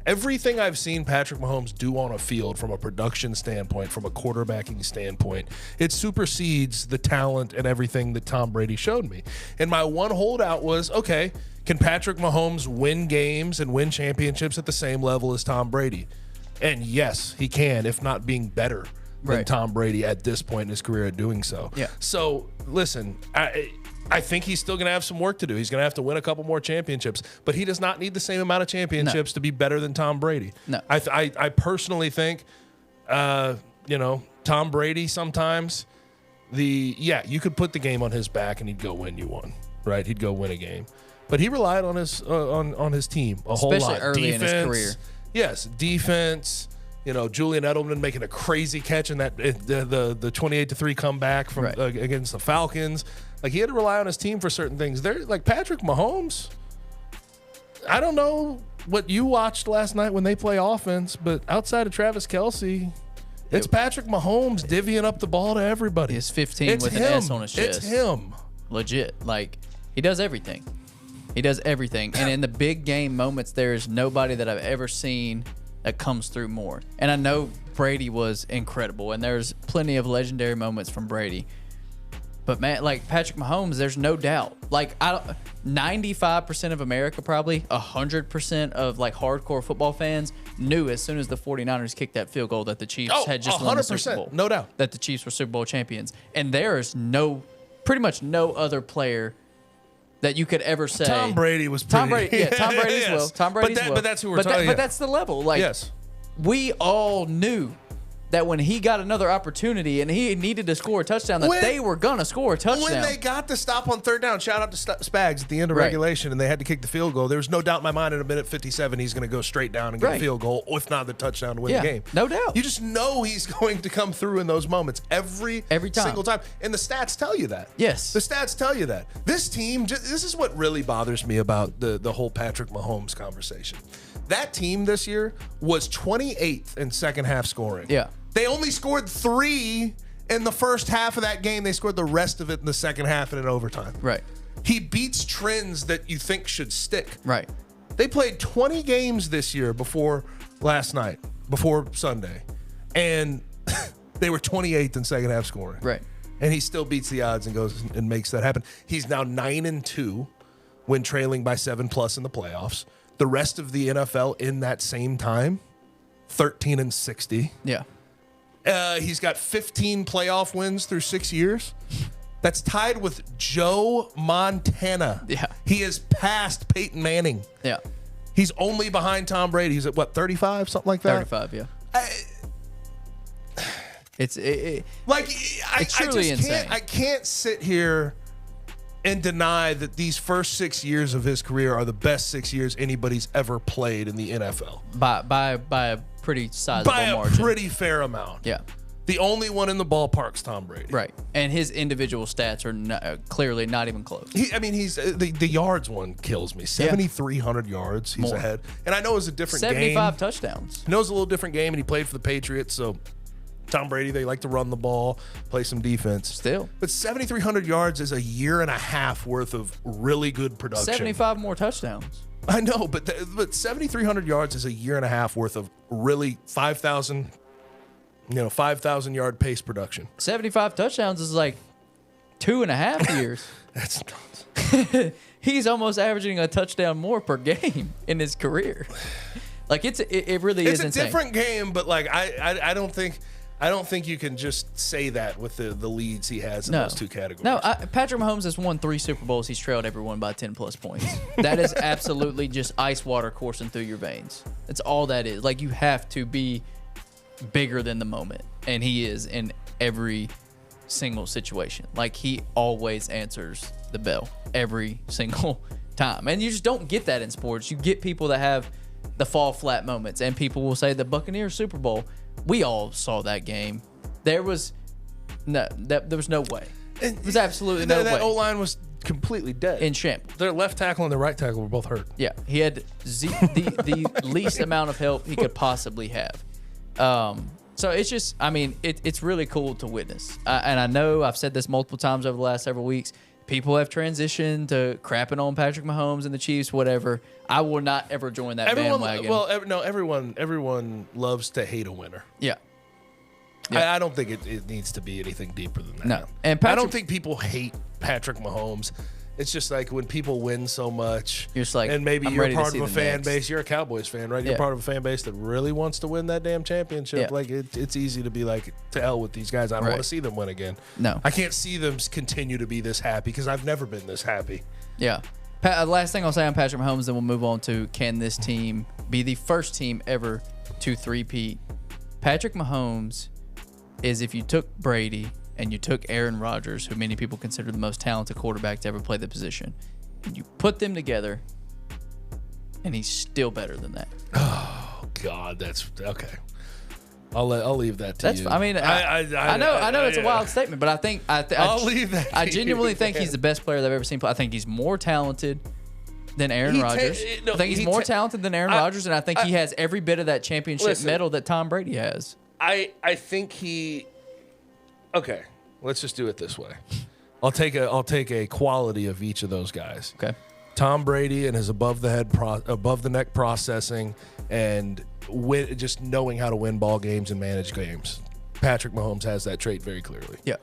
everything I've seen Patrick Mahomes do on a field from a production standpoint, from a quarterbacking standpoint. It supersedes the talent and everything that Tom Brady showed me. And my one holdout was, okay, can Patrick Mahomes win games and win championships at the same level as Tom Brady? And yes, he can, if not being better than Tom Brady at this point in his career at doing so. Yeah. So listen, I think he's still going to have some work to do. He's going to have to win a couple more championships, but he does not need the same amount of championships to be better than Tom Brady. No. I personally think, Tom Brady sometimes you could put the game on his back and he'd go win you one, right? He'd go win a game, but he relied on his on his team a whole lot. Especially early in his career. Yes, defense. Julian Edelman making a crazy catch in that the 28-3 comeback from against the Falcons. Like he had to rely on his team for certain things. There, like Patrick Mahomes. I don't know what you watched last night when they play offense, but outside of Travis Kelce, it's Patrick Mahomes divvying up the ball to everybody. He's 15 with an S on his chest. It's him. Legit. Like he does everything. He does everything. And in the big game moments, there's nobody that I've ever seen that comes through more. And I know Brady was incredible, and there's plenty of legendary moments from Brady. But man, like Patrick Mahomes, there's no doubt. Like 95% of America, probably 100% of like hardcore football fans knew as soon as the 49ers kicked that field goal that the Chiefs had just won the Super Bowl. No doubt. That the Chiefs were Super Bowl champions. And there's pretty much no other player that you could ever say. Tom Brady was Tom Brady as well. Tom Brady's well. But that's who we're talking about. But that's the level. Like, yes. We all knew that when he got another opportunity and he needed to score a touchdown, that they were going to score a touchdown. When they got the stop on third down, shout out to Spags at the end of regulation, and they had to kick the field goal, there was no doubt in my mind at a minute 57 he's going to go straight down and get a field goal, if not the touchdown to win the game. No doubt. You just know he's going to come through in those moments every time. Single time. And the stats tell you that. Yes. The stats tell you that. This team, this is what really bothers me about the whole Patrick Mahomes conversation. That team this year was 28th in second half scoring. Yeah. They only scored 3 in the first half of that game. They scored the rest of it in the second half and in overtime. Right. He beats trends that you think should stick. Right. They played 20 games this year before Sunday, and they were 28th in second half scoring. Right. And he still beats the odds and goes and makes that happen. He's now 9-2 when trailing by 7+ in the playoffs. The rest of the NFL in that same time, 13-60. Yeah. He's got 15 playoff wins through 6 years. That's tied with Joe Montana. Yeah. He is past Peyton Manning. Yeah. He's only behind Tom Brady. He's at, 35, something like that? 35, yeah. It's truly insane. I can't sit here and deny that these first 6 years of his career are the best 6 years anybody's ever played in the NFL. By a pretty sizable margin. By a pretty fair amount. Yeah. The only one in the ballpark's Tom Brady. Right. And his individual stats are clearly not even close. He's the yards one kills me. 7,300 yards he's ahead. And I know it's a different 75 game. touchdowns. I know it's a little different game, and he played for the Patriots, so Tom Brady, they like to run the ball, play some defense. Still. But 7,300 yards is a year and a half worth of really good production. 75 more touchdowns. I know, but 7,300 yards is a year and a half worth of really 5,000 yard pace production. 75 touchdowns is like 2.5 years. That's nuts. He's almost averaging a touchdown more per game in his career. Like it really is insane. It's a different game, but like I don't think you can just say that with the leads he has in those two categories. No, Patrick Mahomes has won 3 Super Bowls. He's trailed everyone by 10+ points. That is absolutely just ice water coursing through your veins. That's all that is. Like, you have to be bigger than the moment, and he is in every single situation. Like, he always answers the bell every single time, and you just don't get that in sports. You get people that have the fall flat moments, and people will say the Buccaneers Super Bowl. We all saw that game. There was no way. It was absolutely no way. That O-line was completely dead. In shambles. Their left tackle and their right tackle were both hurt. Yeah, he had the least amount of help he could possibly have. So it's just, I mean, it's really cool to witness. And I know I've said this multiple times over the last several weeks. People have transitioned to crapping on Patrick Mahomes and the Chiefs, whatever. I will not ever join that bandwagon. Well, everyone loves to hate a winner. Yeah. I don't think it needs to be anything deeper than that. No. And I don't think people hate Patrick Mahomes. It's just like when people win so much, you're just like, and maybe I'm you're ready part to of see a the fan next. base. You're a Cowboys fan, right? Yeah. You're part of a fan base that really wants to win that damn championship. Yeah. Like it's easy to be like, to hell with these guys. I don't want to see them win again. No. I can't see them continue to be this happy because I've never been this happy. Yeah. Last thing I'll say on Patrick Mahomes, then we'll move on to, can this team be the first team ever to three-peat? Patrick Mahomes is, if you took Brady and you took Aaron Rodgers, who many people consider the most talented quarterback to ever play the position, and you put them together, and he's still better than that. Oh God, that's okay. I'll leave that to you. I mean, I know it's a wild statement, but I think I'll leave that. I genuinely think he's the best player that I've ever seen play. I think he's more talented than Aaron Rodgers. I think he's more talented than Aaron Rodgers, and I think he has every bit of that championship medal that Tom Brady has. I think he. Okay, let's just do it this way. I'll take a quality of each of those guys. Okay. Tom Brady and his above the neck processing and just knowing how to win ball games and manage games. Patrick Mahomes has that trait very clearly. Yeah.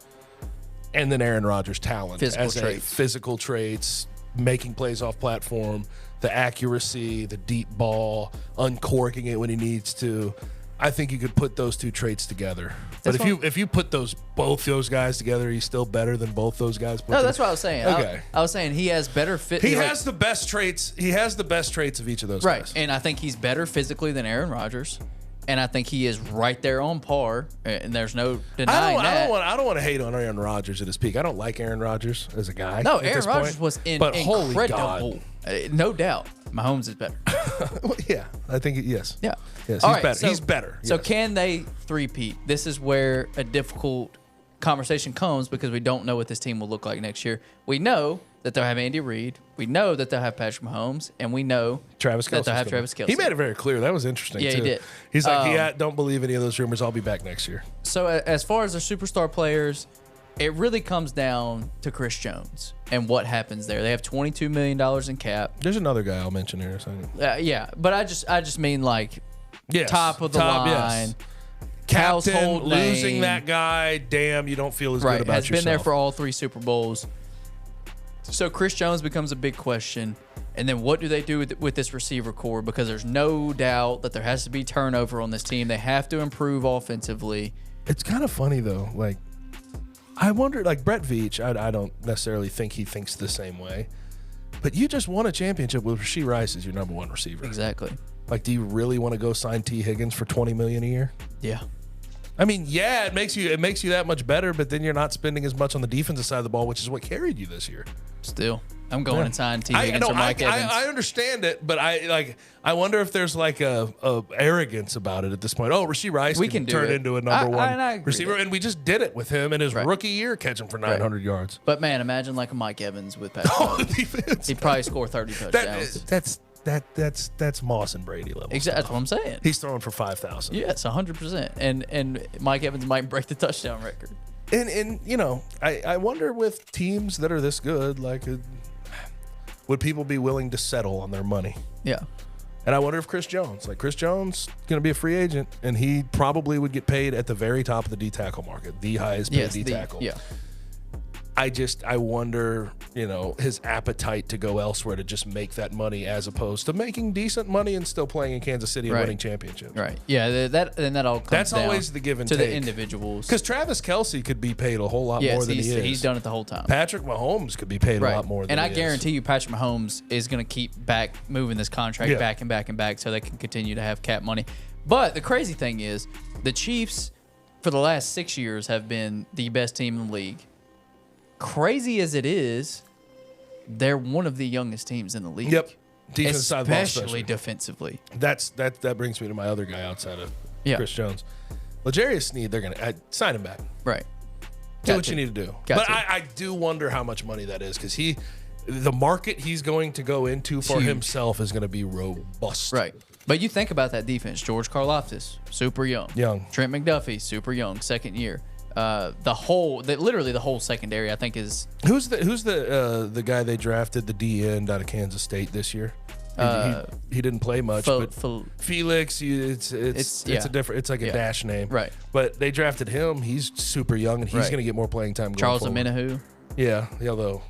And then Aaron Rodgers' talent, physical traits, making plays off platform, the accuracy, the deep ball, uncorking it when he needs to. I think you could put those two traits together. But if you put both those guys together, he's still better than both those guys. No, that's what I was saying. Okay. I was saying he has better fit. He has the best traits. He has the best traits of each of those guys. And I think he's better physically than Aaron Rodgers. and I think he is right there on par, and there's no denying that. I don't want to hate on Aaron Rodgers at his peak. I don't like Aaron Rodgers as a guy. No, Aaron Rodgers was incredible. Holy God. No doubt. Mahomes is better. Well, yeah, I think yes. Yeah. Yes, All he's right, better. so- He's better. So yes. can they three-peat? This is where a difficult conversation comes because we don't know what this team will look like next year. We know that they'll have Andy Reid. We know that they'll have Patrick Mahomes, and we know Travis Kelce that they'll have Travis Kelce. He made it very clear. That was interesting. Yeah, too. he did. He's like, don't believe any of those rumors. I'll be back next year. So as far as the superstar players, it really comes down to Chris Jones and what happens there. They have $22 million in cap. There's another guy I'll mention here in a second. Yeah, but I just mean like Yes. top of the line. Yes. Household Captain, losing name. that guy, damn, you don't feel as good about has yourself. been there for all 3 Super Bowls. So Chris Jones becomes a big question. And then what do they do with this receiver core? Because there's no doubt that there has to be turnover on this team. They have to improve offensively. It's kind of funny, though. Like, I wonder, like, Brett Veach, I don't necessarily think he thinks the same way. But you just won a championship with Rashee Rice as your number 1 receiver. Exactly. Like, do you really want to go sign T. Higgins for $20 million a year? Yeah. I mean, yeah, it makes you that much better, but then you're not spending as much on the defensive side of the ball, which is what carried you this year. Still, I'm going and signing T. Higgins or Mike Evans. I understand it, but I wonder if there's like a arrogance about it at this point. Oh, Rashee Rice can turn into a number 1 receiver, and we just did it with him in his rookie year, catching for 900 yards. But man, imagine like a Mike Evans with Patrick Mahomes. He'd probably score 30 touchdowns. That's Moss and Brady level. Exactly, that's what I'm saying. He's throwing for 5,000. Yes, 100%. And Mike Evans might break the touchdown record. And you know, I wonder with teams that are this good, like, would people be willing to settle on their money? Yeah. And I wonder if Chris Jones going to be a free agent, and he probably would get paid at the very top of the D tackle market, the highest paid D tackle. Yeah. I wonder, you know, his appetite to go elsewhere to just make that money as opposed to making decent money and still playing in Kansas City and winning championships. Right. Yeah. That all comes That's down always the give and to take. the individuals. Because Travis Kelce could be paid a whole lot more than he is. He's done it the whole time. Patrick Mahomes could be paid a lot more than and he I guarantee you Patrick Mahomes is going to keep moving this contract back and back and back so they can continue to have cap money. But the crazy thing is the Chiefs for the last 6 years have been the best team in the league. Crazy as it is, they're one of the youngest teams in the league. Yep. Defensive side of the ball, especially defensively. That brings me to my other guy outside of Chris Jones. L'Jarius Sneed, they're going to sign him back. Right. Do what you need to do. But I do wonder how much money that is because the market he's going to go into for himself is going to be robust. Right. But you think about that defense. George Karlaftis, super young. Trent McDuffie, super young, second year. Literally the whole secondary, I think, is who's the guy they drafted, the D end out of Kansas State this year. He didn't play much, but Felix, it's a different. It's like a dash name, right? But they drafted him. He's super young, and he's going to get more playing time. Charles Omenihu, although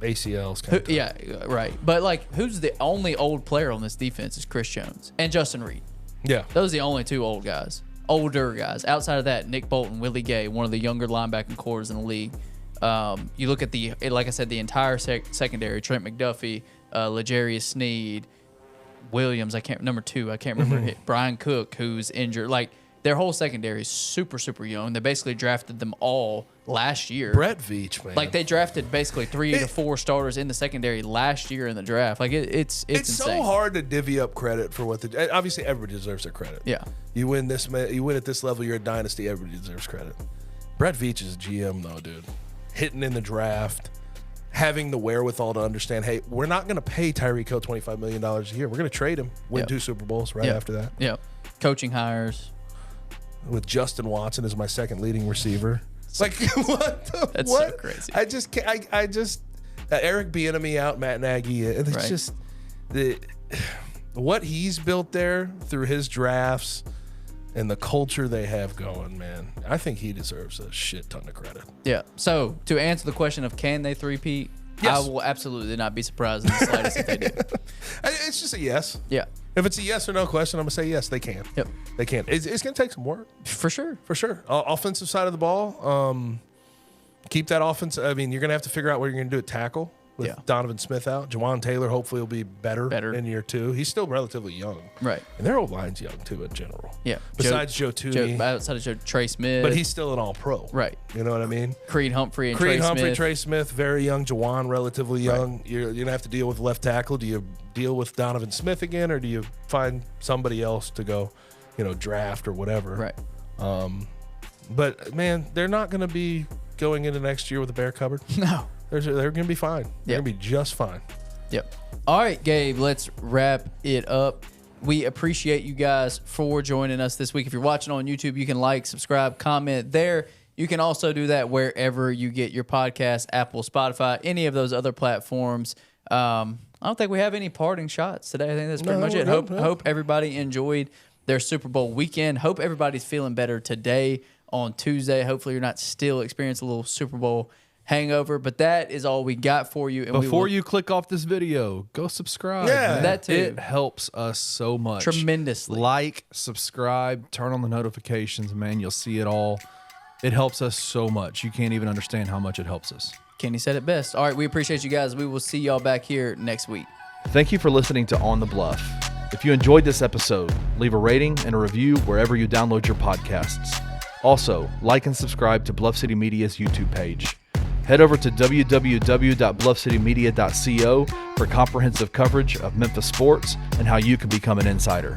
ACL's kind of right. But like, who's the only old player on this defense is Chris Jones and Justin Reed. Yeah, those are the only 2 older guys. Outside of that, Nick Bolton, Willie Gay, one of the younger linebacking cores in the league. You look at like I said, the entire secondary: Trent McDuffie, L'Jarius Sneed, Williams. Number 2. I can't remember. Brian Cook, who's injured. Like their whole secondary is super, super young. They basically drafted them all last year. Brett Veach, man. Like they drafted basically 3 to 4 starters in the secondary last year in the draft. Like it's insane. So hard to divvy up credit for what obviously everybody deserves their credit. Yeah. You win at this level, you're a dynasty. Everybody deserves credit. Brett Veach is GM though, dude. Hitting in the draft, having the wherewithal to understand, hey, we're not going to pay Tyreek Hill $25 million a year. We're going to trade him, win 2 Super Bowls after that. Yeah. Coaching hires. With Justin Watson as my second leading receiver. Like, what? That's what? so crazy. I just can't. I just Eric Bieniemy out, Matt Nagy. It's just what he's built there through his drafts and the culture they have going, man. I think he deserves a shit ton of credit. Yeah. So to answer the question of can they three-peat, I will absolutely not be surprised in the slightest if they do. It's just a yes. Yeah. If it's a yes or no question, I'm going to say yes, they can. Yep. They can. It's going to take some work. For sure. For sure. Offensive side of the ball, keep that offense. I mean, you're going to have to figure out what you're going to do at tackle. with Donovan Smith out. Jawan Taylor hopefully will be better in year 2. He's still relatively young. Right. And their old line's young, too, in general. Yeah. Besides Joe Tooney. Outside of Trey Smith. But he's still an all-pro. Right. You know what I mean? Creed Humphrey, Trey Smith, very young. Jawan, relatively young. Right. You're going to have to deal with left tackle. Do you deal with Donovan Smith again, or do you find somebody else to go, draft or whatever? Right. But, man, they're not going to be going into next year with a bare cupboard. No. They're going to be fine. They're going to be just fine. Yep. All right, Gabe, let's wrap it up. We appreciate you guys for joining us this week. If you're watching on YouTube, you can like, subscribe, comment there. You can also do that wherever you get your podcast, Apple, Spotify, any of those other platforms. I don't think we have any parting shots today. I think that's pretty much it. Hope everybody enjoyed their Super Bowl weekend. Hope everybody's feeling better today on Tuesday. Hopefully you're not still experiencing a little Super Bowl hangover, but that is all we got for you. And before you click off this video, go subscribe. Yeah, that too. It helps us so much. Tremendously. Like, subscribe, turn on the notifications, man. You'll see it all. It helps us so much. You can't even understand how much it helps us. Kenny said it best. All right, we appreciate you guys. We will see y'all back here next week. Thank you for listening to On the Bluff. If you enjoyed this episode, leave a rating and a review wherever you download your podcasts. Also, like and subscribe to Bluff City Media's YouTube page. Head over to www.bluffcitymedia.co for comprehensive coverage of Memphis sports and how you can become an insider.